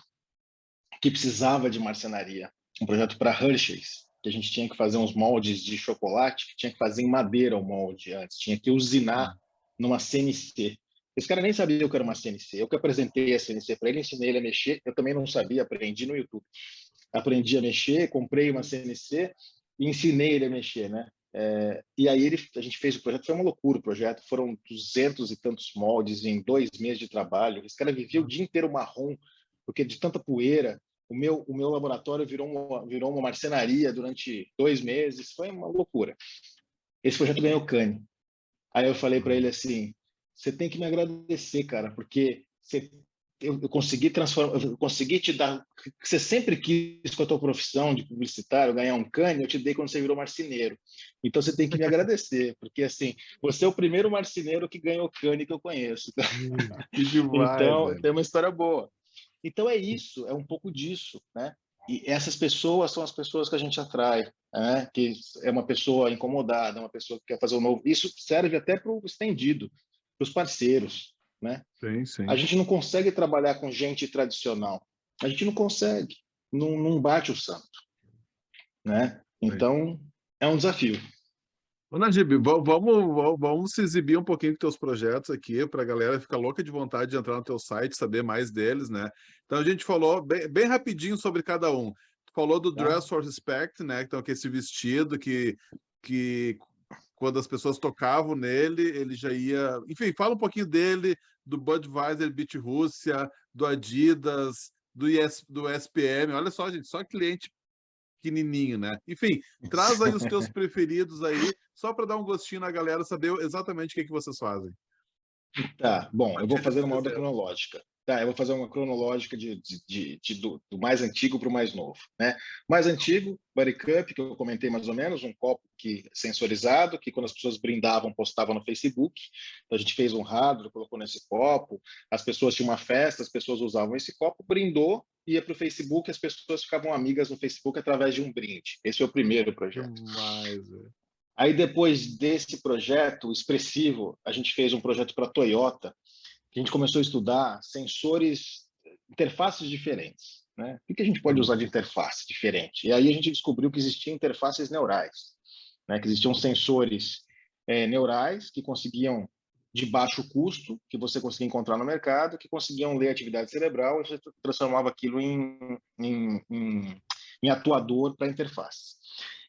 S3: que precisava de marcenaria. Um projeto para Hershey's, que a gente tinha que fazer uns moldes de chocolate, que tinha que fazer em madeira o molde antes, tinha que usinar numa CNC. Esse cara nem sabia o que era uma CNC. Eu que apresentei a CNC para ele, ensinei ele a mexer. Eu também não sabia, aprendi no YouTube. Aprendi a mexer, comprei uma CNC e ensinei ele a mexer, né? E aí a gente fez o projeto, foi uma loucura o projeto, foram 200 e tantos moldes em 2 meses de trabalho. Esse cara vivia o dia inteiro marrom, porque de tanta poeira. O meu laboratório virou uma marcenaria durante 2 meses, foi uma loucura. Esse projeto ganhou Cannes. Aí eu falei para ele assim, você tem que me agradecer, cara, porque eu consegui transformar, eu consegui te dar o que você sempre quis com a tua profissão de publicitário, ganhar um Cannes, eu te dei quando você virou marceneiro. Então você tem que me agradecer, porque assim, você é o primeiro marceneiro que ganhou Cannes que eu conheço.
S1: Que demais,
S3: Então,
S1: velho.
S3: tem uma história boa. Então é isso, é um pouco disso, né? E essas pessoas são as pessoas que a gente atrai, né? Que é uma pessoa incomodada, uma pessoa que quer fazer o novo. Isso serve até para o estendido, para os parceiros, né?
S1: Sim,
S3: A
S1: sim.
S3: gente não consegue trabalhar com gente tradicional. A gente não consegue, não bate o santo, né?
S1: Sim.
S3: Então é um desafio.
S1: Ô, Najib, vamos se exibir um pouquinho com teus projetos aqui, para a galera ficar louca de vontade de entrar no teu site, saber mais deles, né? Então, a gente falou bem rapidinho sobre cada um. Tu falou do
S3: Tá?
S1: Dress for Respect, né? Então, que esse vestido que quando as pessoas tocavam nele, ele já ia... Enfim, fala um pouquinho dele, do Budweiser Beach Rússia, do Adidas, do SPM. Olha só, gente, só cliente pequenininho, né? Enfim, traz aí os teus preferidos aí, só para dar um gostinho na galera saber exatamente o que vocês fazem.
S3: Tá,
S1: A
S3: bom, eu vou
S1: partir
S3: fazer
S1: desses
S3: uma ordem
S1: exemplos.
S3: cronológica. Tá, eu vou fazer uma cronológica do mais antigo para o mais novo, né? Mais antigo, Buddy Cup, que eu comentei mais ou menos, um copo sensorizado, que quando as pessoas brindavam, postavam no Facebook. Então a gente fez um radar, colocou nesse copo, as pessoas tinham uma festa, as pessoas usavam esse copo, brindou, ia para o Facebook, as pessoas ficavam amigas no Facebook através de um brinde. Esse foi o primeiro projeto.
S1: Demais, velho.
S3: Aí, depois desse projeto expressivo, a gente fez um projeto para a Toyota, que a gente começou a estudar sensores, interfaces diferentes. Né? O que a gente pode usar de interface diferente? E aí a gente descobriu que existiam interfaces neurais, né? Que existiam sensores neurais que conseguiam de baixo custo, que você conseguia encontrar no mercado, que conseguiam ler atividade cerebral e você transformava aquilo em atuador para interface.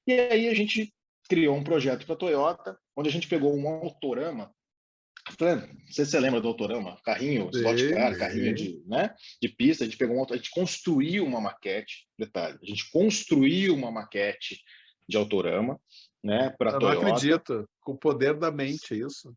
S3: E aí a gente criou um projeto para a Toyota, onde a gente pegou um Autorama. Não sei se você lembra do Autorama, carrinho, slot car, carrinho de pista. A gente pegou a gente construiu uma maquete, detalhe, a gente construiu uma maquete de Autorama, né, para a
S1: Eu não
S3: Toyota.
S1: acredito, com o poder da mente, isso.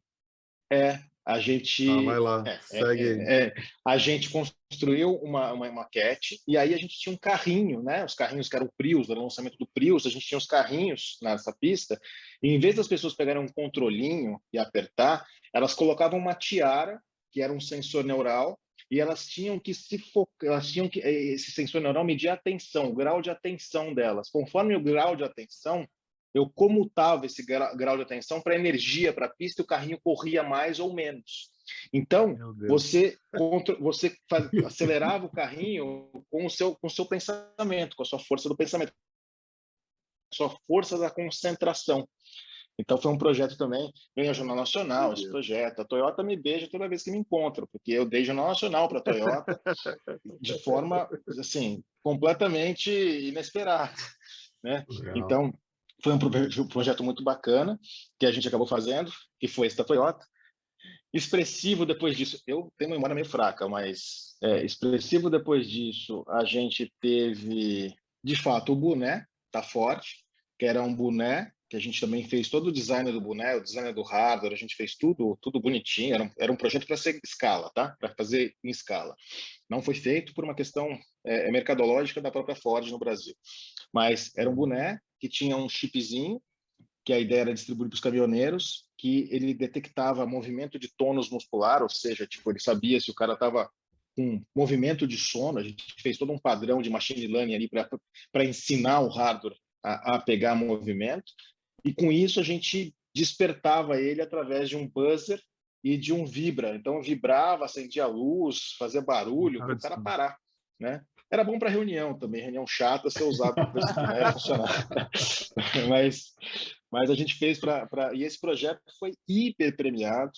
S3: A gente
S1: vai lá, segue aí.
S3: a gente construiu uma maquete e aí a gente tinha um carrinho, né? Os carrinhos que eram o Prius, do lançamento do Prius, a gente tinha os carrinhos nessa pista e em vez das pessoas pegarem um controlinho e apertar, elas colocavam uma tiara, que era um sensor neural, e elas tinham que esse sensor neural medir a atenção, o grau de atenção delas. Conforme o grau de atenção, eu comutava esse grau de atenção para energia, para a pista, e o carrinho corria mais ou menos. Então, você acelerava o carrinho com o seu pensamento, com a sua força do pensamento, com a sua força da concentração. Então, foi um projeto também, ganhou o Jornal Nacional, esse projeto. A Toyota me beija toda vez que me encontra, porque eu dei Jornal Nacional para a Toyota de forma, assim, completamente inesperada, né? Então, foi um projeto muito bacana que a gente acabou fazendo, que foi esse da Toyota. Expressivo depois disso, eu tenho uma memória meio fraca, mas expressivo depois disso, a gente teve, de fato, o boné da Ford, que era um boné que a gente também fez todo o design do boné, o design do hardware, a gente fez tudo bonitinho, era um projeto para ser escala, tá? Para fazer em escala. Não foi feito por uma questão mercadológica da própria Ford no Brasil, mas era um boné que tinha um chipzinho, que a ideia era distribuir para os caminhoneiros, que ele detectava movimento de tônus muscular, ou seja, tipo, ele sabia se o cara estava com movimento de sono. A gente fez todo um padrão de machine learning ali para ensinar o hardware a pegar movimento, e com isso a gente despertava ele através de um buzzer e de um vibra. Então vibrava, acendia a luz, fazia barulho para o cara parar, né? Era bom para reunião também, reunião chata, ser usado para esse boné funcionar. Mas a gente fez e esse projeto foi hiper premiado,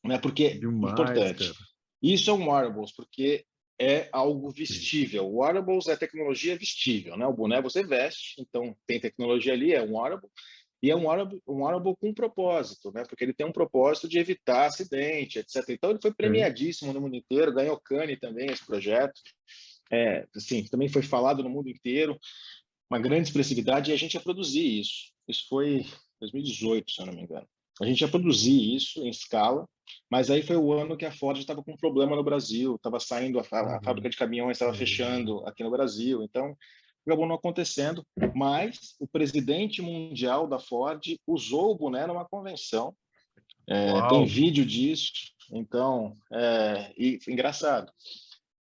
S3: né? Porque importante. Cara. Isso é um wearables, porque é algo vestível. O wearables é tecnologia vestível, né? O boné você veste, então tem tecnologia ali, é um wearable. E é um wearable com propósito, né? Porque ele tem um propósito de evitar acidente, etc. Então ele foi premiadíssimo no mundo inteiro, ganhou Cannes também esse projeto. Assim, também foi falado no mundo inteiro, uma grande expressividade, e a gente ia produzir isso. Isso foi 2018, se eu não me engano. A gente ia produzir isso em escala, mas aí foi o ano que a Ford estava com um problema no Brasil, estava saindo, a fábrica de caminhões estava fechando aqui no Brasil, então acabou não acontecendo, mas o presidente mundial da Ford usou o boné numa convenção, tem vídeo disso, então, e engraçado.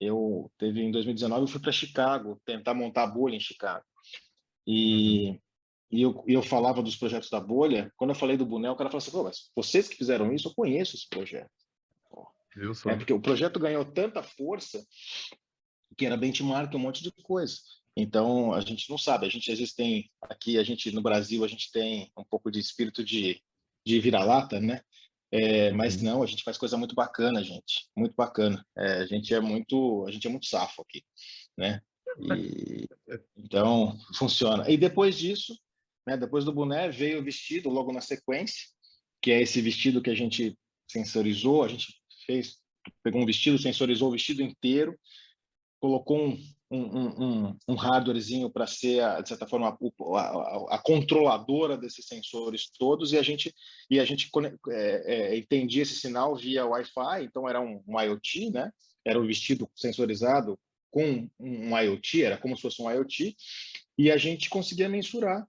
S3: Em 2019, eu fui para Chicago, tentar montar a bolha em Chicago. E eu falava dos projetos da bolha. Quando eu falei do boné, o cara falou assim: pô, mas vocês que fizeram isso, eu conheço esse projeto. Porque o projeto ganhou tanta força que era benchmark, um monte de coisa. Então, a gente não sabe. Às vezes tem, aqui, no Brasil, a gente tem um pouco de espírito de vira-lata, né? Mas não, a gente faz coisa muito bacana, gente, muito bacana. A gente é muito safo aqui, né? Então funciona. E depois disso, né? Depois do boné veio o vestido logo na sequência, que é esse vestido que a gente sensorizou. A gente pegou um vestido, sensorizou o vestido inteiro, colocou um hardwarezinho para ser, de certa forma, a controladora desses sensores todos, e a gente entendia esse sinal via Wi-Fi, então era um IoT, né? Era um vestido sensorizado com um IoT, era como se fosse um IoT, e a gente conseguia mensurar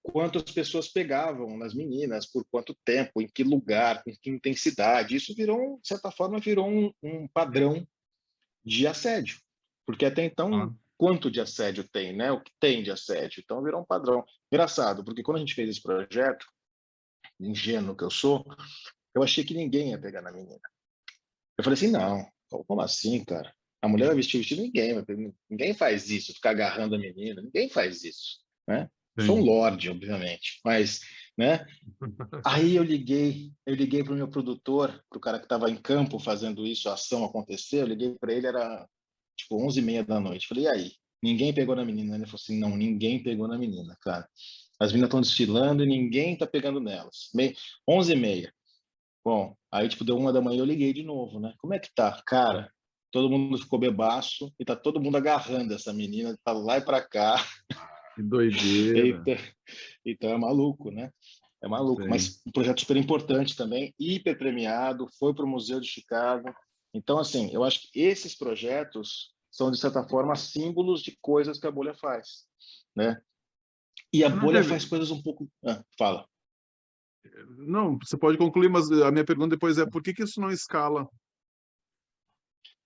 S3: quantas pessoas pegavam nas meninas, por quanto tempo, em que lugar, com que intensidade. Isso virou, de certa forma, um padrão de assédio, porque até então, quanto de assédio tem, né? O que tem de assédio? Então, virou um padrão. Engraçado, porque quando a gente fez esse projeto, ingênuo que eu sou, eu achei que ninguém ia pegar na menina. Eu falei assim, não, como assim, cara? A mulher vai vestir o vestido? Ninguém faz isso, ficar agarrando a menina, ninguém faz isso, né? Sou um lorde, obviamente, mas né? Aí eu liguei para o meu produtor, para o cara que estava em campo fazendo isso, a ação acontecer, eu liguei para ele, era tipo 11h30 da noite. Falei, e aí? Ninguém pegou na menina? Ele falou assim, não, ninguém pegou na menina, cara. As meninas estão desfilando e ninguém está pegando nelas. 11h30. Bom, aí tipo deu 1h da manhã, eu liguei de novo, né? Como é que tá? Cara, todo mundo ficou bebaço e tá todo mundo agarrando essa menina, tá lá e para cá.
S1: Que doideira.
S3: Eita, então é maluco, né? É maluco,
S1: Sim.
S3: mas um projeto super importante também, hiper premiado, foi para o Museu de Chicago. Então, assim, eu acho que esses projetos são, de certa forma, símbolos de coisas que a bolha faz, né? E a
S1: Não
S3: bolha
S1: teve...
S3: faz coisas um pouco... fala.
S1: Não, você pode concluir, mas a minha pergunta depois é por que isso não escala?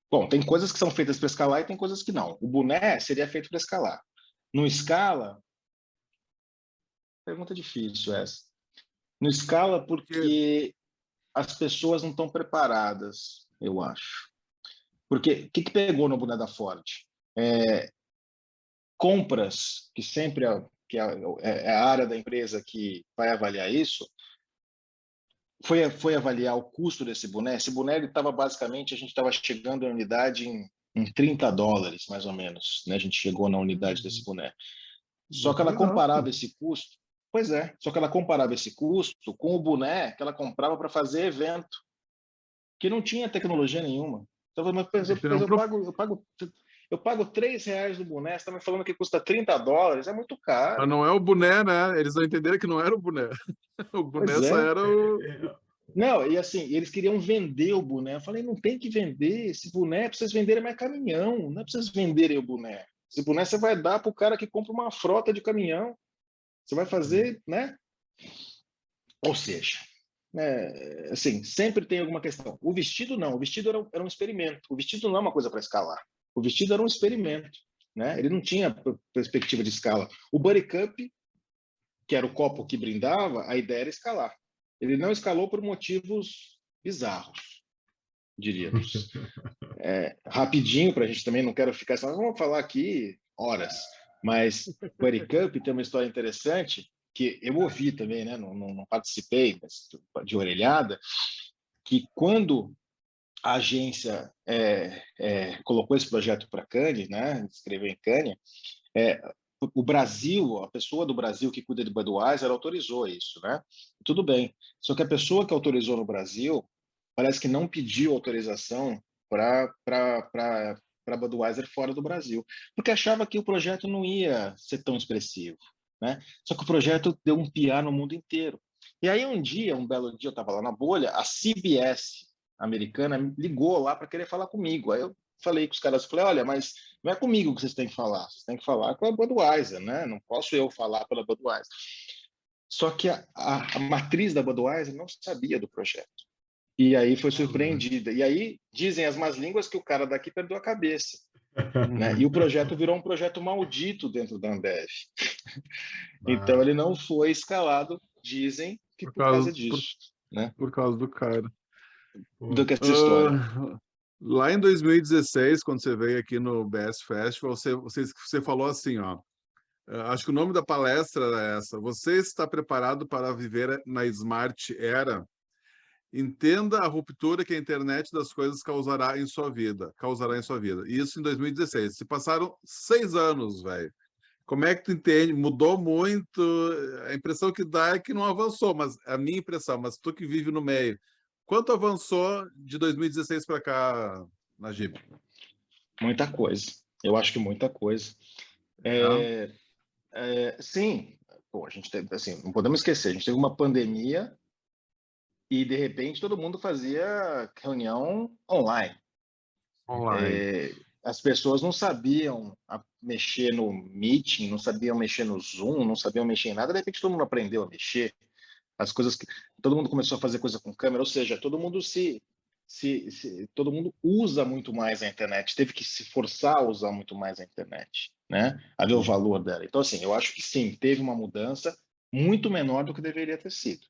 S3: Bom, tem coisas que são feitas para escalar e tem coisas que não. O boné seria feito para escalar. No escala, pergunta difícil essa. No escala
S1: Porque
S3: porque as pessoas não estão preparadas, eu acho. Porque o que pegou no boné da Ford? Compras, que sempre é a área da empresa que vai avaliar isso, foi avaliar o custo desse boné. Esse boné estava basicamente, a gente estava chegando na unidade em $30, mais ou menos, né? A gente chegou na unidade desse boné. Só que ela comparava
S1: barato.
S3: esse custo, pois é, só que ela comparava esse custo com o boné que ela comprava para fazer evento, que não tinha tecnologia nenhuma. Então, mas eu pago R$ 3 no boné, você está me falando que custa $30, é muito
S1: Mas
S3: caro.
S1: não é o boné, né? Eles não entenderam que não era o boné. O boné
S3: Pois
S1: só
S3: é.
S1: era o...
S3: Não, e assim, eles queriam vender o boné. Eu falei, não tem que vender. Esse boné é para vocês venderem mais caminhão, não é para vocês venderem o boné. Esse boné você vai dar para o cara que compra uma frota de caminhão. Você vai fazer, né? Ou seja, assim, sempre tem alguma questão. O vestido não, o vestido era um experimento. O vestido não é uma coisa para escalar. O vestido era um experimento, né? Ele não tinha perspectiva de escala. O Buddy Cup, que era o copo que brindava, a ideia era escalar. Ele não escalou por motivos bizarros, diríamos. Rapidinho, para a gente também, não quero ficar... Vamos falar aqui horas. Mas o Buddy Cup tem uma história interessante, que eu ouvi também, né? Não participei, mas de orelhada, que quando a agência colocou esse projeto para Cannes, né? Escreveu em Cannes, o Brasil, a pessoa do Brasil que cuida de Budweiser autorizou isso, né? Tudo bem. Só que a pessoa que autorizou no Brasil parece que não pediu autorização para Budweiser fora do Brasil, porque achava que o projeto não ia ser tão expressivo, né? Só que o projeto deu um PR no mundo inteiro. E aí um belo dia eu estava lá na bolha, a CBS americana ligou lá para querer falar comigo. Aí eu falei com os caras, falei, olha, mas não é comigo que vocês têm que falar, vocês têm que falar com a Budweiser, né? Não posso eu falar pela Budweiser. Só que a matriz da Budweiser não sabia do projeto. E aí foi surpreendida. E aí dizem as más línguas que o cara daqui perdeu a cabeça. Né? E o projeto virou um projeto maldito dentro da Ambev. Então ele não foi escalado, dizem que por causa disso. Né?
S1: Por causa do cara.
S3: Do que essa história.
S1: Lá em 2016, quando você veio aqui no BS Festival, você falou assim, ó, acho que o nome da palestra era essa: você está preparado para viver na Smart Era? Entenda a ruptura que a internet das coisas causará em sua vida. Isso em 2016. Se passaram 6 anos, velho. Como é que tu entende? Mudou muito. A impressão que dá é que não avançou, mas a minha impressão, mas tu que vive no meio, quanto avançou de 2016 para cá, Najib?
S3: Muita coisa. Eu acho que muita coisa. Sim, pô, a gente teve, assim, não podemos esquecer, a gente teve uma pandemia e de repente todo mundo fazia reunião online.
S1: Online.
S3: As pessoas não sabiam mexer no Meeting, não sabiam mexer no Zoom, não sabiam mexer em nada, de repente todo mundo aprendeu a mexer. As coisas que todo mundo começou a fazer coisa com câmera, ou seja, todo mundo todo mundo usa muito mais a internet, teve que se forçar a usar muito mais a internet, né? A ver o valor dela. Então, assim, eu acho que sim, teve uma mudança muito menor do que deveria ter sido.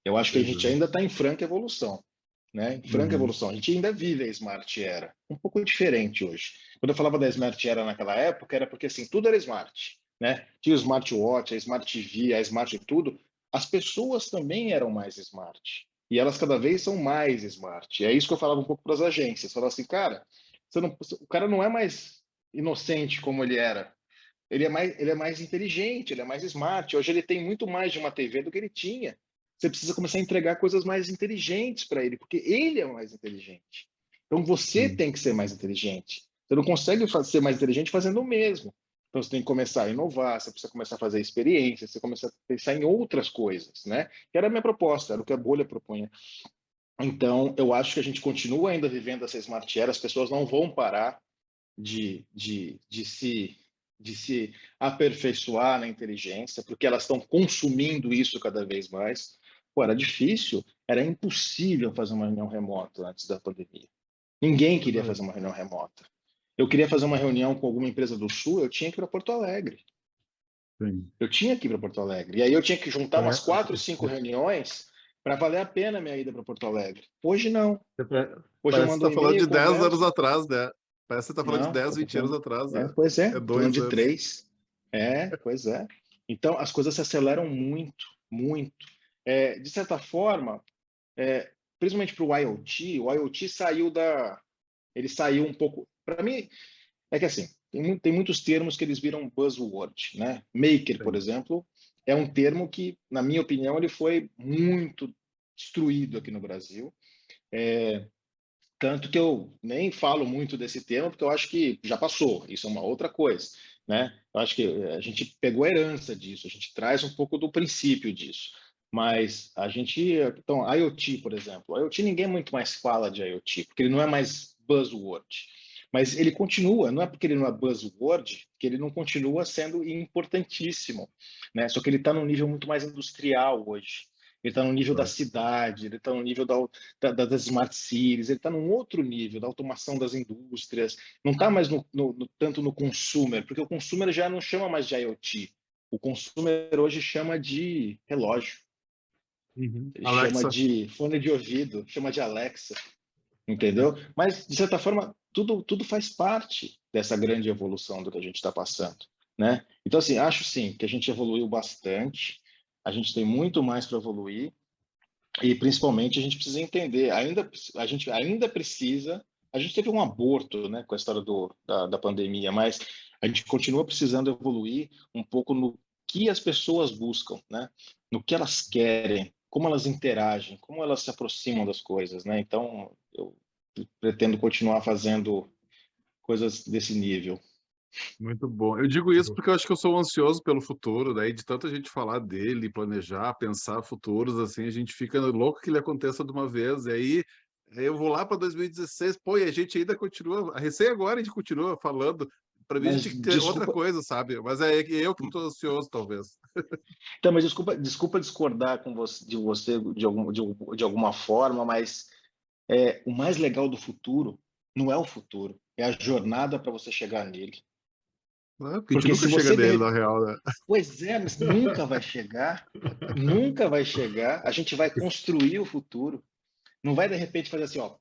S3: Eu acho que a gente ainda está em franca evolução, né? Em franca evolução. A gente ainda vive a Smart Era, um pouco diferente hoje. Quando eu falava da Smart Era naquela época, era porque assim, tudo era smart, né? Tinha o smartwatch, a Smart TV, a Smart tudo. as pessoas também eram mais smart. E elas cada vez são mais smart. E é isso que eu falava um pouco para as agências. Falava assim, cara, o cara não é mais inocente como ele era. Ele é mais inteligente, ele é mais smart. Hoje ele tem muito mais de uma TV do que ele tinha. Você precisa começar a entregar coisas mais inteligentes para ele, porque ele é mais inteligente. Então você tem que ser mais inteligente. Você não consegue ser mais inteligente fazendo o mesmo. Então você tem que começar a inovar, você precisa começar a fazer experiências, você começa a pensar em outras coisas, né? Que era a minha proposta, era o que a bolha propunha. Então, eu acho que a gente continua ainda vivendo essa Smart Era, as pessoas não vão parar de se aperfeiçoar na inteligência, porque elas estão consumindo isso cada vez mais. Pô, era difícil, era impossível fazer uma reunião remota antes da pandemia. Ninguém queria fazer uma reunião remota. Eu queria fazer uma reunião com alguma empresa do Sul, eu tinha que ir para Porto Alegre.
S1: Sim.
S3: Eu tinha que ir para Porto Alegre. E aí eu tinha que juntar umas 4, 5 reuniões para valer a pena a minha ida para Porto Alegre. Hoje não. Hoje eu
S1: Parece que
S3: mando um
S1: está falando
S3: e-mail,
S1: de 10
S3: converso.
S1: anos atrás, né? Parece que você está falando de
S3: Não,
S1: 10, 20 anos atrás, né?
S3: pois é,
S1: É
S3: falando
S1: 2
S3: de
S1: anos.
S3: 3. Pois é. Então, as coisas se aceleram muito, muito. De certa forma, principalmente para o IoT saiu ele saiu um pouco... Para mim, é que assim, tem muitos termos que eles viram buzzword, né? Maker, por exemplo, é um termo que, na minha opinião, ele foi muito destruído aqui no Brasil. Tanto que eu nem falo muito desse termo, porque eu acho que já passou, isso é uma outra coisa, né? Eu acho que a gente pegou a herança disso, a gente traz um pouco do princípio disso. Mas a gente... Então, IoT, por exemplo. IoT, ninguém muito mais fala de IoT, porque ele não é mais buzzword. Mas ele continua, não é porque ele não é buzzword, que ele não continua sendo importantíssimo, né? Só que ele está num nível muito mais industrial hoje. Ele está no nível da cidade, ele está no nível das smart cities, ele está num outro nível, da automação das indústrias. Não está mais tanto no consumer, porque o consumer já não chama mais de IoT. O consumer hoje chama de relógio. Ele
S1: Alexa.
S3: chama de fone de ouvido, chama de Alexa, entendeu? Mas, de certa forma, tudo faz parte dessa grande evolução do que a gente está passando, né? Então, assim, acho sim que a gente evoluiu bastante, a gente tem muito mais para evoluir e, principalmente, a gente precisa entender, a gente ainda precisa, a gente teve um aborto, né, com a história da pandemia, mas a gente continua precisando evoluir um pouco no que as pessoas buscam, né? No que elas querem, como elas interagem, como elas se aproximam das coisas, né? Então, eu pretendo continuar fazendo coisas desse nível.
S1: Muito bom. Eu digo isso porque eu acho que eu sou ansioso pelo futuro, daí de tanta gente falar dele, planejar, pensar futuros, assim, a gente fica louco que ele aconteça de uma vez, e aí eu vou lá para 2016, pô, e a gente ainda continua, recém agora a gente continua falando, para mim a gente
S3: Mas
S1: tinha que ter outra coisa, sabe? Mas é eu que estou ansioso, talvez.
S3: então, mas desculpa discordar de você de alguma forma, mas o mais legal do futuro não é o futuro, é a jornada para você chegar nele.
S1: Porque a gente
S3: Porque
S1: nunca
S3: se
S1: chega
S3: você...
S1: nele, na real, né?
S3: Pois é, mas nunca vai chegar. Nunca vai chegar. A gente vai construir o futuro. Não vai, de repente, fazer assim, ó,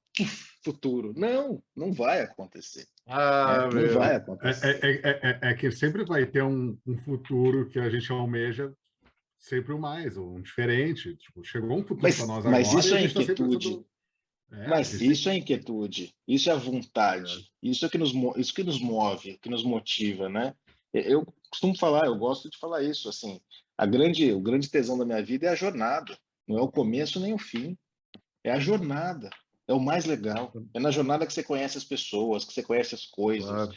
S3: futuro. Não, não vai acontecer. Não vai acontecer.
S2: É que sempre vai ter um futuro que a gente almeja sempre o mais, ou um diferente. Tipo, chegou um futuro para nós
S3: Mas
S2: agora e
S3: isso
S2: a
S3: é
S2: gente está sempre
S3: inquietude.
S2: pensando... a
S3: Mas
S2: gente
S3: isso
S2: sempre...
S3: é inquietude. Isso é vontade. Isso que nos move, que nos motiva, né? Eu costumo falar, eu gosto de falar isso, assim, o grande tesão da minha vida é a jornada. Não é o começo nem o fim. É a jornada. É o mais legal. É na jornada que você conhece as pessoas, que você conhece as coisas.
S1: Claro.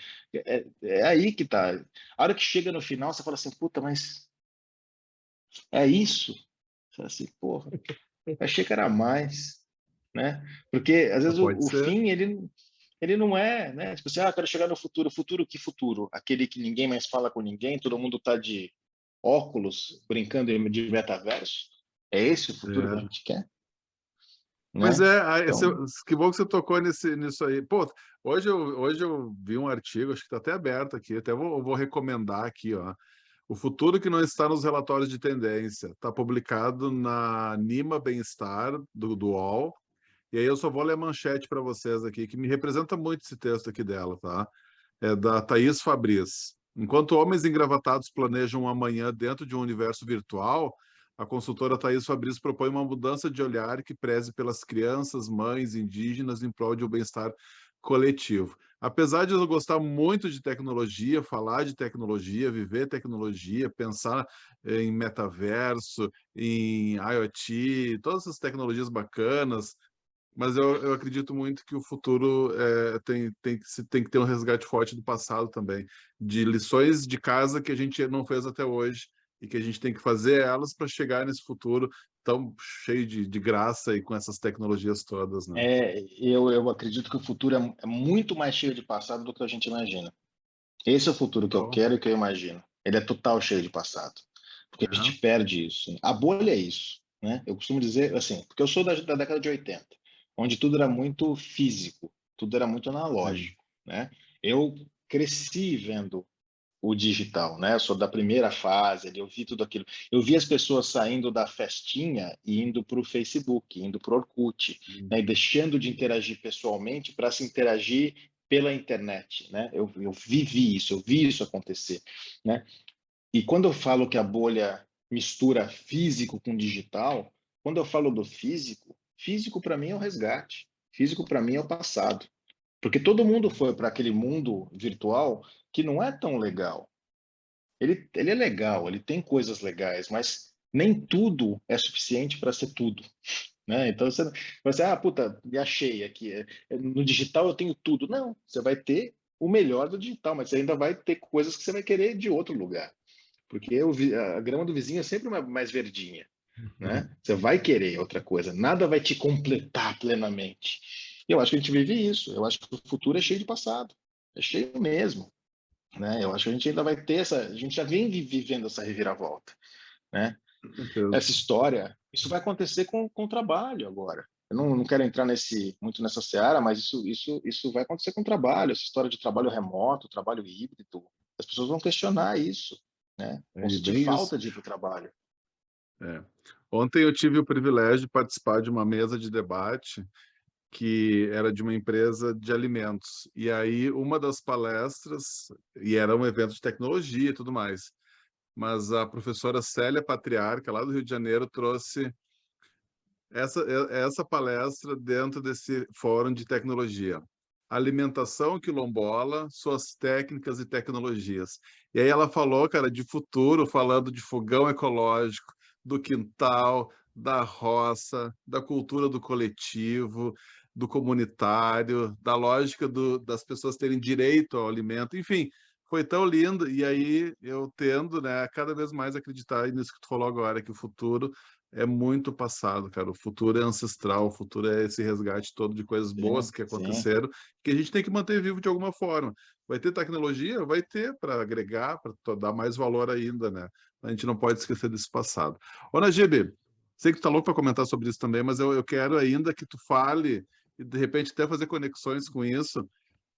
S3: É aí que tá. A hora que chega no final, você fala assim, puta, mas é isso? Você fala assim, porra, achei que era mais, né? Porque às vezes
S1: Pode
S3: o
S1: ser.
S3: fim ele não é, né? Tipo assim, quero chegar no futuro. Futuro que futuro? Aquele que ninguém mais fala com ninguém, todo mundo tá de óculos, brincando de metaverso? É esse o futuro que a gente quer?
S1: Mas
S3: Né? Então,
S1: que bom que você tocou nisso aí. Pô, hoje eu vi um artigo, acho que está até aberto aqui, até vou recomendar aqui, ó. O futuro que não está nos relatórios de tendência. Está publicado na Nima Bem-Estar, do UOL. E aí eu só vou ler a manchete para vocês aqui, que me representa muito esse texto aqui dela, tá? É da Thaís Fabris. Enquanto homens engravatados planejam um amanhã dentro de um universo virtual, a consultora Thaís Fabrício propõe uma mudança de olhar que preze pelas crianças, mães, indígenas em prol de um bem-estar coletivo. Apesar de eu gostar muito de tecnologia, falar de tecnologia, viver tecnologia, pensar em metaverso, em IoT, todas essas tecnologias bacanas, mas eu acredito muito que o futuro tem que ter um resgate forte do passado também, de lições de casa que a gente não fez até hoje e que a gente tem que fazer elas para chegar nesse futuro tão cheio de graça e com essas tecnologias todas, né?
S3: Eu acredito que o futuro é muito mais cheio de passado do que a gente imagina. Esse é o futuro que eu
S1: Então,
S3: quero e que eu imagino. Ele é total cheio de passado, porque a gente perde isso. A bolha é isso, né? Eu costumo dizer assim, porque eu sou da década de 80, onde tudo era muito físico, tudo era muito analógico, né? Eu cresci vendo o digital, né? Eu sou da primeira fase, eu vi tudo aquilo. Eu vi as pessoas saindo da festinha e indo para o Facebook, indo para o Orkut, né? E deixando de interagir pessoalmente para se interagir pela internet, né? Eu vivi isso, eu vi isso acontecer, né? E quando eu falo que a bolha mistura físico com digital, quando eu falo do físico, físico para mim é o resgate, físico para mim é o passado. Porque todo mundo foi para aquele mundo virtual que não é tão legal. Ele é legal, ele tem coisas legais, mas nem tudo é suficiente para ser tudo, né? Então você, puta, me achei aqui. No digital eu tenho tudo. Não, você vai ter o melhor do digital, mas você ainda vai ter coisas que você vai querer de outro lugar. Porque a grama do vizinho é sempre mais verdinha, né? Você vai querer outra coisa, nada vai te completar plenamente. E eu acho que a gente vive isso. Eu acho que o futuro é cheio de passado, é cheio mesmo, né? Eu acho que a gente ainda vai ter a gente já vem vivendo essa reviravolta, né?
S1: com certeza.
S3: Essa história, isso vai acontecer com o trabalho agora. Eu não quero entrar muito nessa seara, mas isso vai acontecer com o trabalho, essa história de trabalho remoto, trabalho híbrido. As pessoas vão questionar isso, né? Vão
S1: E
S3: sentir
S1: bem isso.
S3: falta de ir para o trabalho.
S1: Ontem eu tive o privilégio de participar de uma mesa de debate que era de uma empresa de alimentos. E aí, uma das palestras, e era um evento de tecnologia e tudo mais, mas a professora Célia Patriarca, lá do Rio de Janeiro, trouxe essa palestra dentro desse fórum de tecnologia. Alimentação quilombola, suas técnicas e tecnologias. E aí ela falou, cara, de futuro, falando de fogão ecológico, do quintal, da roça, da cultura do coletivo, do comunitário, da lógica das pessoas terem direito ao alimento, enfim, foi tão lindo. E aí eu tendo, né, cada vez mais acreditar nisso que tu falou agora, que o futuro é muito passado, cara. O futuro é ancestral, o futuro é esse resgate todo de coisas boas
S3: Sim,
S1: que
S3: sim.
S1: aconteceram, que a gente tem que manter vivo de alguma forma. Vai ter tecnologia? Vai ter para agregar, para dar mais valor ainda, né? A gente não pode esquecer desse passado. Ô, Najib, sei que tu tá louco para comentar sobre isso também, mas eu quero ainda que tu fale e, de repente, até fazer conexões com isso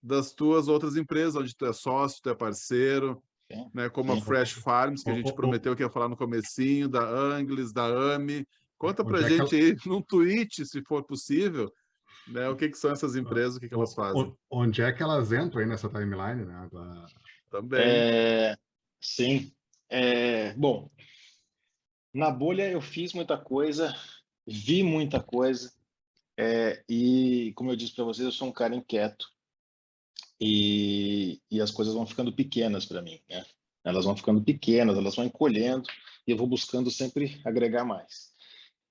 S1: das tuas outras empresas, onde tu é sócio, tu é parceiro,
S3: Sim,
S1: né, como a
S3: sim.
S1: Fresh Farms, que a gente prometeu que ia falar no comecinho, da Anglis, da AMI. Conta pra
S2: Onde é que
S1: gente
S2: ela,
S1: aí, num tweet, se for possível, né, o que são essas empresas, o que elas fazem.
S2: onde é que elas entram aí nessa timeline, né?
S1: Também.
S3: É, sim. Bom, na bolha eu fiz muita coisa, vi muita coisa, e como eu disse para vocês, eu sou um cara inquieto e as coisas vão ficando pequenas para mim, né? Elas vão ficando pequenas, elas vão encolhendo e eu vou buscando sempre agregar mais.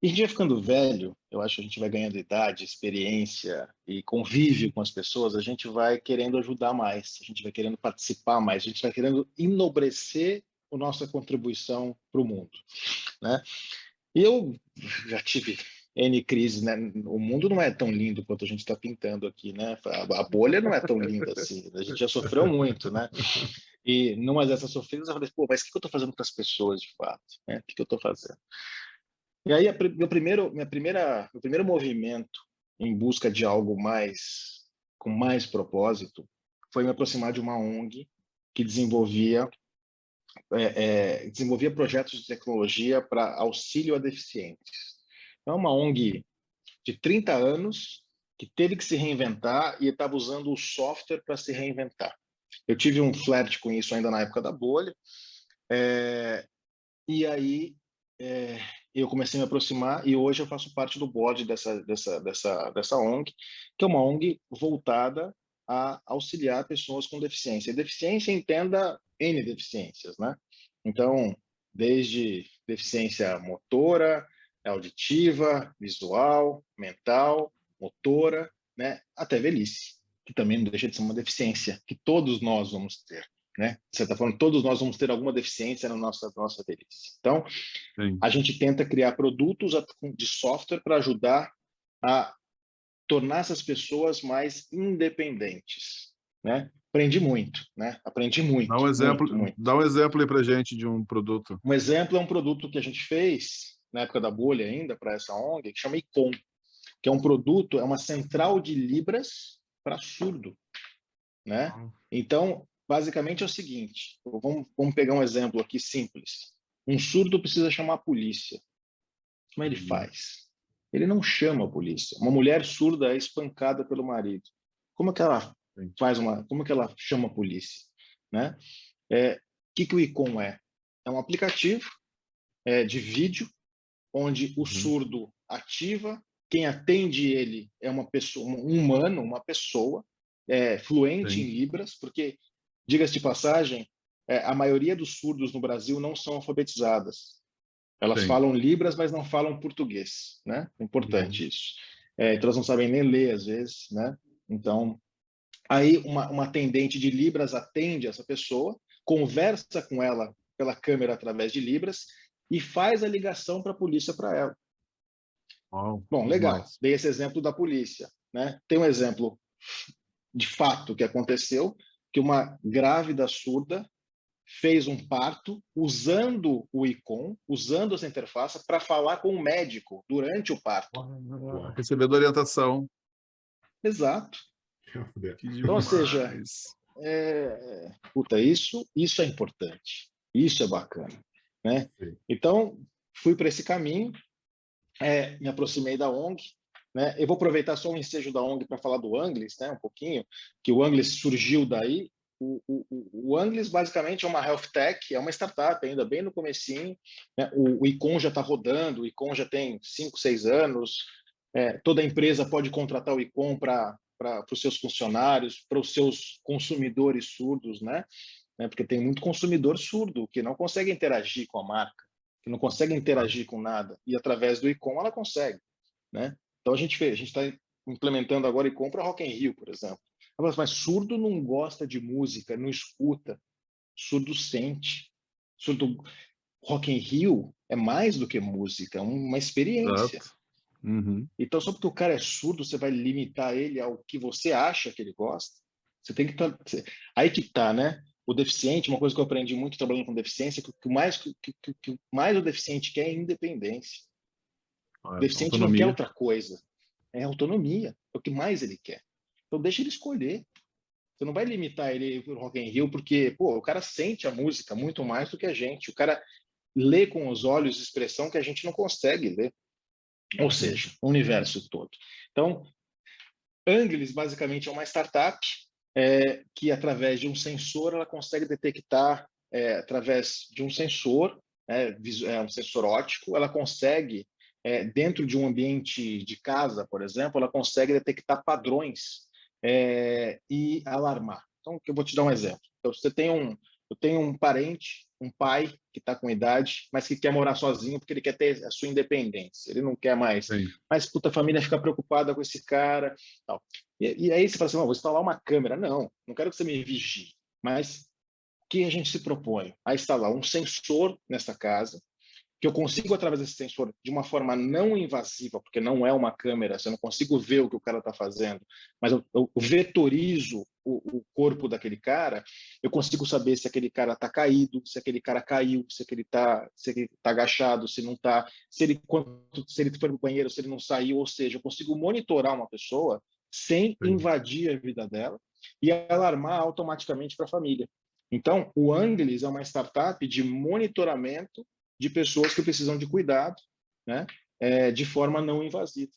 S3: E a gente vai ficando velho, eu acho que a gente vai ganhando idade, experiência e convívio com as pessoas, a gente vai querendo ajudar mais, a gente vai querendo participar mais, a gente vai querendo enobrecer a nossa contribuição para o mundo, né? E eu já tive N crises, né? O mundo não é tão lindo quanto a gente está pintando aqui, né? A bolha não é tão linda assim, a gente já sofreu muito, né? E numa dessas sofridas eu falei, pô, mas o que eu estou fazendo para as pessoas de fato, né? O que eu estou fazendo? E aí, meu primeiro movimento em busca de algo com mais propósito, foi me aproximar de uma ONG que desenvolvia projetos de tecnologia para auxílio a deficientes. É uma ONG de 30 anos que teve que se reinventar e estava usando o software para se reinventar. Eu tive um flerte com isso ainda na época da bolha, e aí eu comecei a me aproximar e hoje eu faço parte do board dessa ONG, que é uma ONG voltada a auxiliar pessoas com deficiência. E deficiência, entenda N deficiências, né? Então, desde deficiência motora, auditiva, visual, mental, motora, né, até velhice, que também não deixa de ser uma deficiência, que todos nós vamos ter, né? De certa forma, todos nós vamos ter alguma deficiência na nossa velhice. Então,
S1: Sim.
S3: a gente tenta criar produtos de software para ajudar a tornar essas pessoas mais independentes, né? Aprendi muito, né? Aprendi muito, muito.
S1: Dá um exemplo aí para gente de um produto.
S3: Um exemplo é um produto que a gente fez na época da bolha ainda para essa ONG, que chama ICOM, que é um produto, é uma central de libras para surdo, né? Então, basicamente é o seguinte, vamos pegar um exemplo aqui simples. Um surdo precisa chamar a polícia. Como ele faz? Ele não chama a polícia. Uma mulher surda é espancada pelo marido. Como que ela como que ela chama a polícia, né? Que o ICOM é? É um aplicativo de vídeo onde o surdo ativa, quem atende ele é uma pessoa, um humano, uma pessoa fluente em Libras, porque, diga-se de passagem, a maioria dos surdos no Brasil não são alfabetizadas. Elas falam Libras, mas não falam português, né? É importante isso. Então, elas não sabem nem ler, às vezes, né? Então, aí uma atendente de Libras atende essa pessoa, conversa com ela pela câmera através de Libras e faz a ligação para a polícia para ela. Bom, legal. Dei esse exemplo da polícia, né? Tem um exemplo de fato que aconteceu, que uma grávida surda fez um parto usando o ICOM, usando essa interface para falar com o médico durante o parto.
S1: Recebendo orientação.
S3: Exato. Então, ou seja, isso é importante, isso é bacana, né? Então, fui para esse caminho, me aproximei da ONG, né? Eu vou aproveitar só o ensejo da ONG para falar do Anglis, né? Um pouquinho, que o Anglis surgiu daí. O Anglis basicamente é uma health tech, é uma startup ainda bem no comecinho, né? O ICOM já está rodando, o ICOM já tem 5, 6 anos, toda empresa pode contratar o ICOM para os seus funcionários, para os seus consumidores surdos, né? Porque tem muito consumidor surdo que não consegue interagir com a marca, que não consegue interagir com nada, e através do ICOM ela consegue, né? Então a gente está implementando agora o ICOM para Rock in Rio, por exemplo. Mas surdo não gosta de música, não escuta, surdo sente. Surdo Rock in Rio é mais do que música, é uma experiência. Então, só porque o cara é surdo, você vai limitar ele ao que você acha que ele gosta? Você tem que aí que tá, né? O deficiente, uma coisa que eu aprendi muito trabalhando com deficiência, que o mais o deficiente quer é independência. O deficiente autonomia. Não quer outra coisa. É autonomia. É o que mais ele quer. Então, deixa ele escolher. Você não vai limitar ele para o Rock in Rio, porque o cara sente a música muito mais do que a gente. O cara lê com os olhos expressão que a gente não consegue ler. Ou seja, o universo todo. Então, Anglis basicamente é uma startup que, através de um sensor, ela consegue detectar, através de um sensor, um sensor óptico, ela consegue, dentro de um ambiente de casa, por exemplo, ela consegue detectar padrões e alarmar. Então, eu vou te dar um exemplo. Então, eu tenho um parente, um pai que está com idade, mas que quer morar sozinho porque ele quer ter a sua independência. Ele não quer mais. Mas puta, a família fica preocupada com esse cara. Tal. E aí você fala assim, vou instalar uma câmera. Não quero que você me vigie. Mas o que a gente se propõe? A instalar um sensor nessa casa, que eu consigo, através desse sensor, de uma forma não invasiva, porque não é uma câmera, você não consigo ver o que o cara está fazendo, mas eu vetorizo o corpo daquele cara, eu consigo saber se aquele cara está caído, se aquele cara caiu, se ele está agachado, se não está, se ele foi no banheiro, se ele não saiu, ou seja, eu consigo monitorar uma pessoa sem invadir a vida dela e alarmar automaticamente para a família. Então, o Anglis é uma startup de monitoramento de pessoas que precisam de cuidado, né, de forma não invasiva.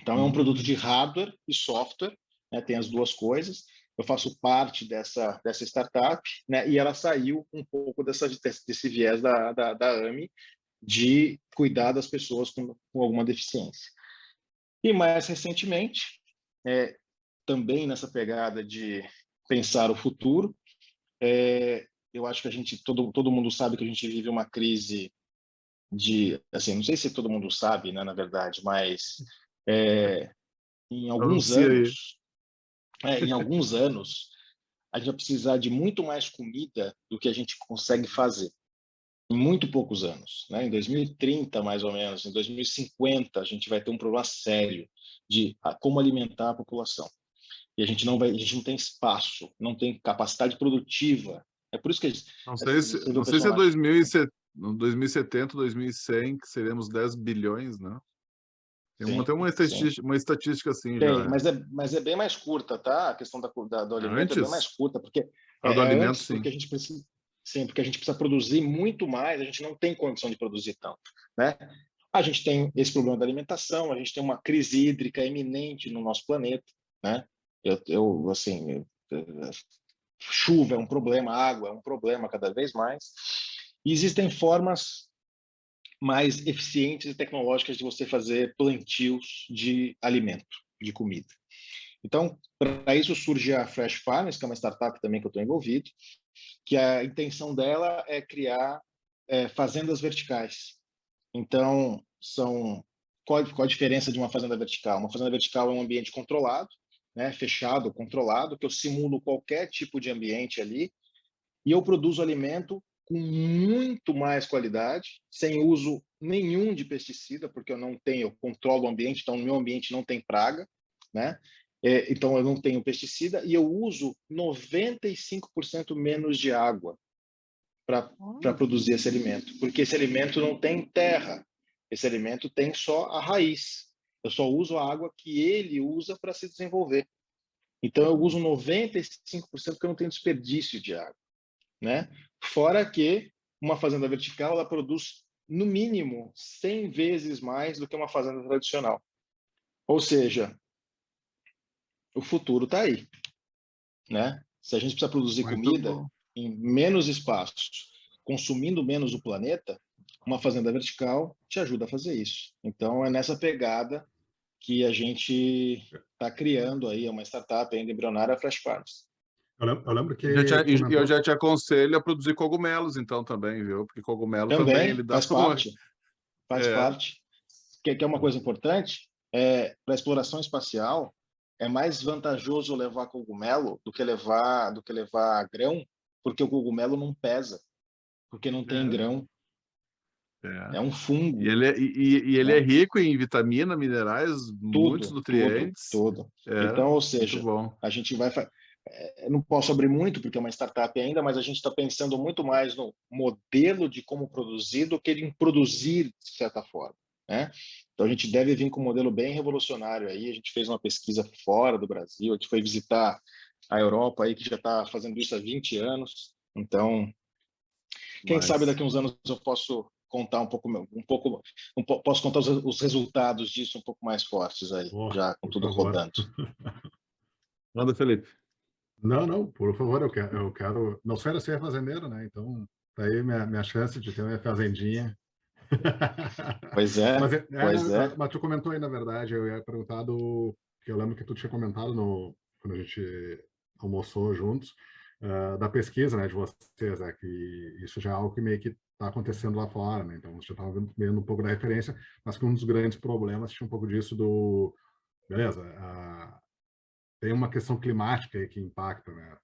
S3: Então, é um produto de hardware e software, né, tem as duas coisas. Eu faço parte dessa startup, né, e ela saiu um pouco desse viés da AMI, de cuidar das pessoas com alguma deficiência. E mais recentemente, também nessa pegada de pensar o futuro, eu acho que todo mundo sabe que a gente vive uma crise assim, não sei se todo mundo sabe, né, na verdade, mas em
S1: Anuncia aí.
S3: em alguns anos, a gente vai precisar de muito mais comida do que a gente consegue fazer. Em muito poucos anos, né? Em 2030, mais ou menos, em 2050, a gente vai ter um problema sério de como alimentar a população. E a gente não tem espaço, não tem capacidade produtiva. É por isso que
S1: Não sei
S3: você
S1: se,
S3: vê o
S1: não sei se
S3: pessoal
S1: é
S3: lá.
S1: 2070, 2100, que seremos 10 bilhões, né?
S3: Sim,
S1: Tem
S3: sim.
S1: uma estatística assim
S3: Tem,
S1: já.
S3: mas é bem mais curta, tá? A questão do alimento é bem mais
S1: Antes?
S3: curta, porque
S1: A do alimento,
S3: antes,
S1: sim.
S3: porque a gente precisa, sim, porque a gente precisa produzir muito mais, a gente não tem condição de produzir tanto, né? A gente tem esse problema da alimentação, a gente tem uma crise hídrica iminente no nosso planeta, né? Chuva é um problema, água é um problema cada vez mais. E existem formas mais eficientes e tecnológicas de você fazer plantios de alimento, de comida. Então, para isso surge a Fresh Farms, que é uma startup também que eu estou envolvido, que a intenção dela é criar fazendas verticais. Então, qual a diferença de uma fazenda vertical? Uma fazenda vertical é um ambiente controlado, né, fechado, controlado, que eu simulo qualquer tipo de ambiente ali e eu produzo alimento com muito mais qualidade, sem uso nenhum de pesticida, porque eu controlo o ambiente, então no meu ambiente não tem praga, né? Então eu não tenho pesticida e eu uso 95% menos de água para produzir esse alimento, porque esse alimento não tem terra, esse alimento tem só a raiz. Eu só uso a água que ele usa para se desenvolver. Então eu uso 95% porque eu não tenho desperdício de água, né? Fora que uma fazenda vertical ela produz no mínimo 100 vezes mais do que uma fazenda tradicional. Ou seja, o futuro está aí, né? Se a gente precisa produzir
S1: Muito
S3: comida
S1: bom.
S3: em menos espaços, consumindo menos o planeta, uma fazenda vertical te ajuda a fazer isso. Então é nessa pegada que a gente está criando aí uma startup ainda embrionária, a Fresh Farms.
S2: Eu lembro que
S1: Eu
S2: comentou.
S1: já te aconselho a produzir cogumelos, então, também, viu? Porque cogumelo também, ele
S3: Também
S1: dá uma...
S3: faz
S1: É,
S3: parte. Que é uma coisa importante, para a exploração espacial, é mais vantajoso levar cogumelo do que levar grão, porque o cogumelo não pesa, porque não tem
S1: é,
S3: grão,
S1: é.
S3: é um
S1: E
S3: fungo,
S1: ele é
S3: né?
S1: rico em vitamina, minerais, muitos
S3: Tudo, tudo,
S1: nutrientes.
S3: tudo.
S1: É,
S3: Então, ou
S1: muito
S3: seja,
S1: bom.
S3: a gente vai. Não posso abrir muito, porque é uma startup ainda, mas a gente está pensando muito mais no modelo de como produzir do que em produzir de certa forma, né? Então, a gente deve vir com um modelo bem revolucionário aí. A gente fez uma pesquisa fora do Brasil, a gente foi visitar a Europa aí, que já está fazendo isso há 20 anos. Então, quem sabe
S1: Mas,
S3: daqui a uns anos eu posso contar posso contar os resultados disso um pouco mais fortes aí,
S2: Oh,
S3: já com
S2: por
S3: tudo
S2: favor.
S3: rodando.
S1: manda, Felipe.
S2: Não, não, por favor, eu quero. Não sei se é fazendeiro, né? Então, tá aí minha chance de ter uma fazendinha.
S3: Pois é, pois é.
S2: Mas tu comentou aí, na verdade, eu ia perguntar que eu lembro que tu tinha comentado quando a gente almoçou juntos, da pesquisa, né, de vocês, né, que isso já é algo que meio que está acontecendo lá fora, né? Então, você já estava vendo um pouco da referência, mas que um dos grandes problemas tinha um pouco disso beleza, tem uma questão climática aí que impacta, né?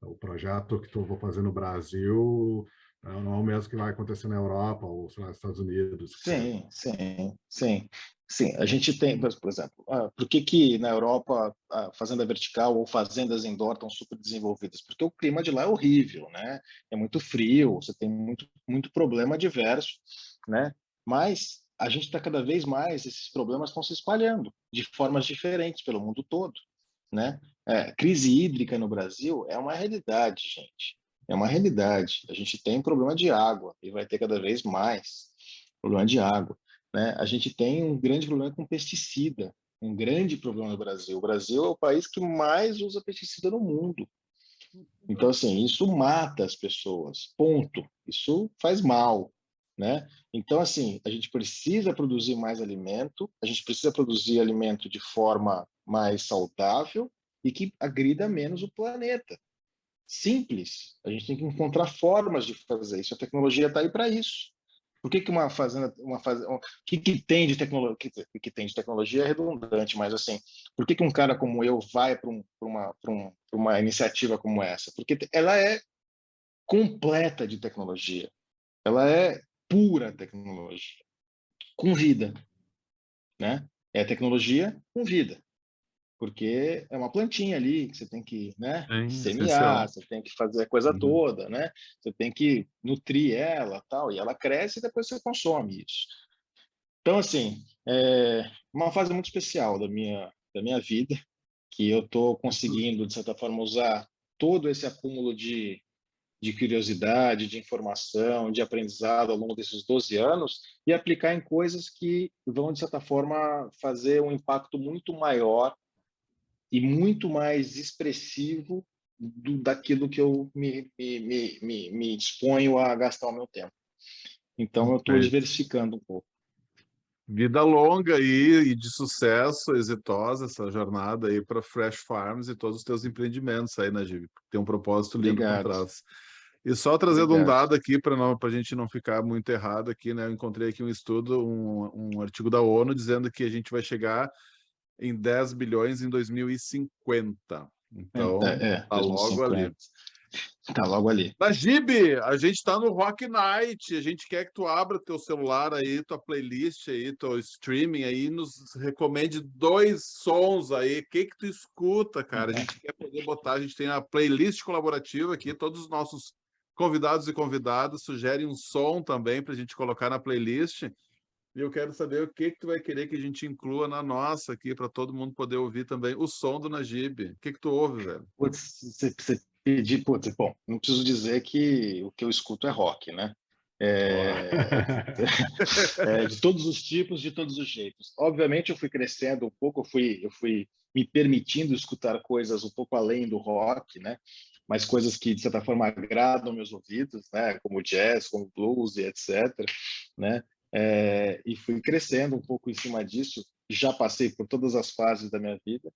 S2: O projeto que eu vou fazer no Brasil não é o mesmo que vai acontecer na Europa ou, sei lá, nos Estados Unidos, que seja.
S3: Sim, sim, sim. Sim, a gente tem, por exemplo, por que na Europa a fazenda vertical ou fazendas indoor estão super desenvolvidas? Porque o clima de lá é horrível, né? É muito frio, você tem muito problema diverso, né? Mas a gente está cada vez mais, esses problemas estão se espalhando de formas diferentes pelo mundo todo, né? Crise hídrica no Brasil é uma realidade, gente. É uma realidade. A gente tem problema de água e vai ter cada vez mais problema de água, né? A gente tem um grande problema com pesticida, um grande problema no Brasil. O Brasil é o país que mais usa pesticida no mundo. Então, assim, isso mata as pessoas, ponto. Isso faz mal. né? Então, assim, a gente precisa produzir mais alimento, a gente precisa produzir alimento de forma mais saudável e que agrida menos o planeta. Simples. A gente tem que encontrar formas de fazer isso. A tecnologia está aí para isso. Por que uma fazenda, o que tem de tecnologia, que tem de tecnologia é redundante, mas assim, por que um cara como eu vai para uma iniciativa como essa? Porque ela é completa de tecnologia. Ela é pura tecnologia, com vida, né? É tecnologia com vida, porque é uma plantinha ali que você tem que, né,
S1: É
S3: semear,
S1: essencial.
S3: você tem que fazer a coisa
S2: Uhum.
S3: toda, né? Você tem que nutrir ela, tal, e ela cresce e depois você consome isso. Então, assim, é uma fase muito especial da minha vida, que eu estou conseguindo, de certa forma, usar todo esse acúmulo de curiosidade, de informação, de aprendizado ao longo desses 12 anos e aplicar em coisas que vão, de certa forma, fazer um impacto muito maior e muito mais expressivo daquilo que eu me disponho a gastar o meu tempo. Então, eu estou
S1: Perfeito.
S3: diversificando um pouco.
S1: Vida longa aí e de sucesso, exitosa essa jornada aí para Fresh Farms e todos os teus empreendimentos aí, Najib. Tem um propósito lindo por
S3: Obrigado,
S1: trás. E só trazendo um
S3: obrigado.
S1: dado aqui para a gente não ficar muito errado aqui, né? Eu encontrei aqui um estudo, um artigo da ONU dizendo que a gente vai chegar em 10 bilhões em 2050. Então, tá logo ali.
S3: 2050. Está logo ali.
S1: Najib, a gente está no Rock Night, a gente quer que tu abra teu celular aí, tua playlist aí, teu streaming aí, nos recomende 2 sons aí, o que tu escuta, cara? A gente quer poder botar, a gente tem a playlist colaborativa aqui, todos os nossos convidados e convidadas sugerem um som também para a gente colocar na playlist, e eu quero saber o que tu vai querer que a gente inclua na nossa aqui, para todo mundo poder ouvir também o som do Najib. O que tu ouve, velho?
S3: Putz, você pedir, putz, bom, não preciso dizer que o que eu escuto é rock, né?
S2: Ó.
S3: É, de todos os tipos, de todos os jeitos. Obviamente, eu fui crescendo um pouco, eu fui me permitindo escutar coisas um pouco além do rock, né? Mas coisas que, de certa forma, agradam meus ouvidos, né? Como jazz, como blues e etc., né? E fui crescendo um pouco em cima disso. Já passei por todas as fases da minha vida,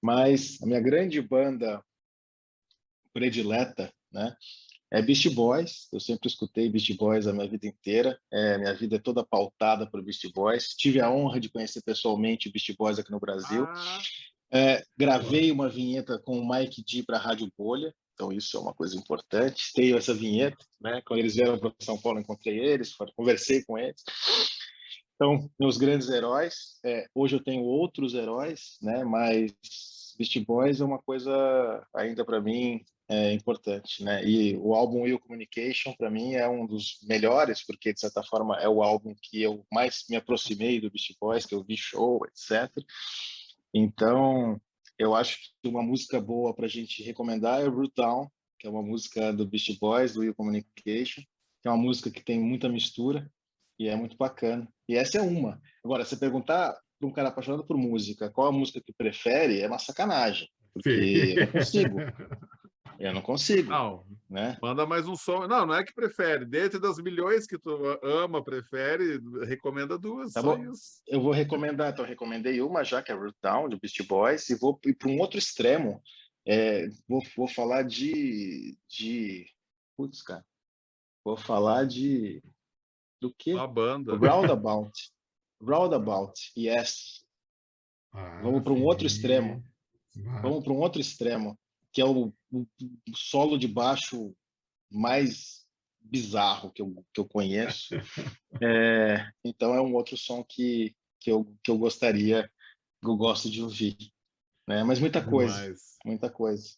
S3: mas a minha grande banda predileta, né? É Beastie Boys. Eu sempre escutei Beastie Boys a minha vida inteira. Minha vida é toda pautada por Beastie Boys. Tive a honra de conhecer pessoalmente o Beastie Boys aqui no Brasil.
S1: Ah,
S3: Gravei uma vinheta com o Mike D para a Rádio Bolha. Então isso é uma coisa importante. Tenho essa vinheta, né? Quando eles vieram para São Paulo, encontrei eles, conversei com eles. Então, meus grandes heróis. Hoje eu tenho outros heróis, né? Mas Beastie Boys é uma coisa ainda para mim importante, né? E o álbum Will Communication para mim é um dos melhores, porque de certa forma é o álbum que eu mais me aproximei do Beastie Boys, que eu vi show, etc. Então, eu acho que uma música boa para a gente recomendar é Root Down, que é uma música do Beastie Boys, do Will Communication, que é uma música que tem muita mistura e é muito bacana. E essa é uma. Agora, se perguntar para um cara apaixonado por música qual a música que prefere, é uma sacanagem,
S2: Sim.
S3: porque eu não consigo. Eu não consigo,
S1: não,
S3: né?
S1: manda mais um som. Não, não é que prefere. Dentro das milhões que tu ama, prefere, recomenda 2,
S3: Tá
S1: só
S3: bom?
S1: isso.
S3: Eu vou recomendar, então eu recomendei uma já, que é Root Down, do Beastie Boys, e vou ir para um outro extremo. Vou falar Putz, cara. Vou falar do quê?
S1: Uma banda.
S3: Roundabout. Roundabout, yes.
S2: Ah,
S3: Vamos para um outro extremo.
S2: sim. Ah,
S3: Vamos para um outro extremo, que é o solo de baixo mais bizarro que eu conheço. Então é um outro som que eu gostaria, que eu gosto de ouvir, né? Mas
S1: Demais.
S3: muita coisa.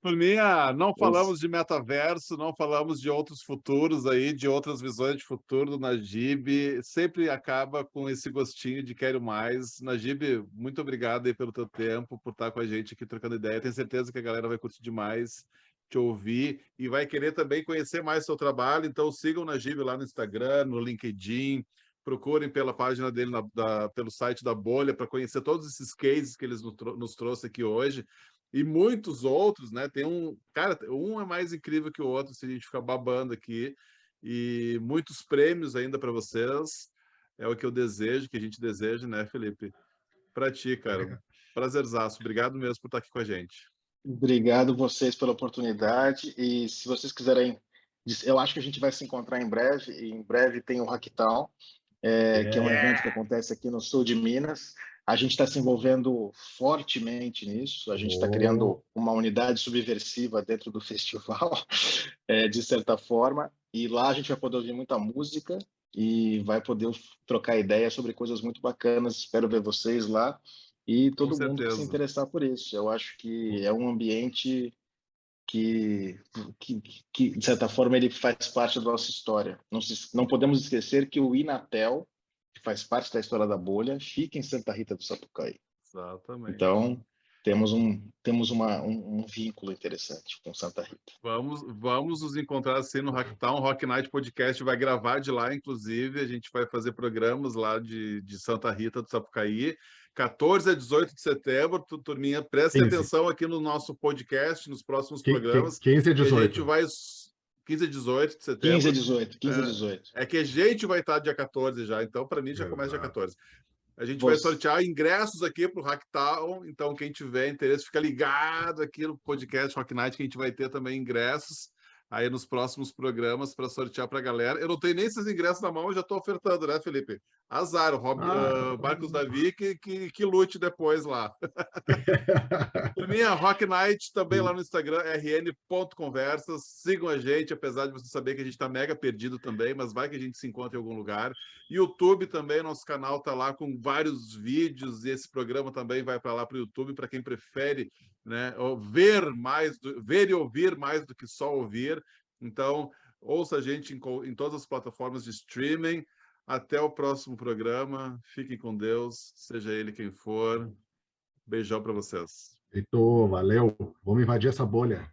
S1: Turminha, não
S3: Esse,
S1: falamos de metaverso, não falamos de outros futuros aí, de outras visões de futuro do Najib. Sempre acaba com esse gostinho de quero mais. Najib, muito obrigado aí pelo teu tempo, por estar com a gente aqui trocando ideia. Tenho certeza que a galera vai curtir demais te ouvir e vai querer também conhecer mais seu trabalho. Então sigam o Najib lá no Instagram, no LinkedIn. Procurem pela página dele, pelo site da Bolha, para conhecer todos esses cases que eles nos trouxe aqui hoje. E muitos outros, né? Tem um, cara, um é mais incrível que o outro se a gente ficar babando aqui. e muitos prêmios ainda para vocês. É o que eu desejo, que a gente deseja, né, Felipe? Para ti, cara. Prazerzaço. Obrigado mesmo por estar aqui com a gente.
S3: Obrigado vocês pela oportunidade. E se vocês quiserem, eu acho que a gente vai se encontrar em breve. E em breve tem o Hacktown, que é um evento que acontece aqui no sul de Minas. A gente está se envolvendo fortemente nisso. A gente está criando uma unidade subversiva dentro do festival, de certa forma. E lá a gente vai poder ouvir muita música e vai poder trocar ideias sobre coisas muito bacanas. Espero ver vocês lá e
S1: Com
S3: todo mundo que se
S1: certeza.
S3: interessar por isso. Eu acho que é um ambiente que, de certa forma, ele faz parte da nossa história. Não podemos esquecer que o Inatel, que faz parte da história da bolha, fica em Santa Rita do Sapucaí.
S1: Exatamente.
S3: Então, temos um vínculo interessante com Santa Rita.
S1: Vamos nos encontrar assim no Hacktown. Rock Night Podcast vai gravar de lá, inclusive. A gente vai fazer programas lá de Santa Rita do Sapucaí. 14 a 18 de setembro, turminha, preste
S2: 15.
S1: atenção aqui no nosso podcast, nos próximos programas.
S2: 15 a
S1: Que a gente
S2: 18.
S1: vai... 15 a 18 de
S3: 15 a
S1: setembro.
S3: 18, 15 a 18.
S1: É que a gente vai estar dia 14 já, então para mim já começa dia
S2: Exato.
S1: 14. A gente vai sortear ingressos aqui para o Hacktown, então quem tiver interesse, fica ligado aqui no podcast Rock Night, que a gente vai ter também ingressos aí nos próximos programas para sortear para a galera. Eu não tenho nem esses ingressos na mão, eu já estou ofertando, né, Felipe? Azar, o Marcos Davi que lute depois lá. Minha Rock Night também lá no Instagram, rn.conversas. Sigam a gente, apesar de você saber que a gente está mega perdido também, mas vai que a gente se encontra em algum lugar. YouTube também, nosso canal está lá com vários vídeos, e esse programa também vai para lá para o YouTube, para quem prefere, né, ver e ouvir mais do que só ouvir. Então, ouça a gente em todas as plataformas de streaming. Até o próximo programa. Fiquem com Deus, seja ele quem for. Beijão para vocês.
S2: Heitor, valeu. Vamos invadir essa bolha.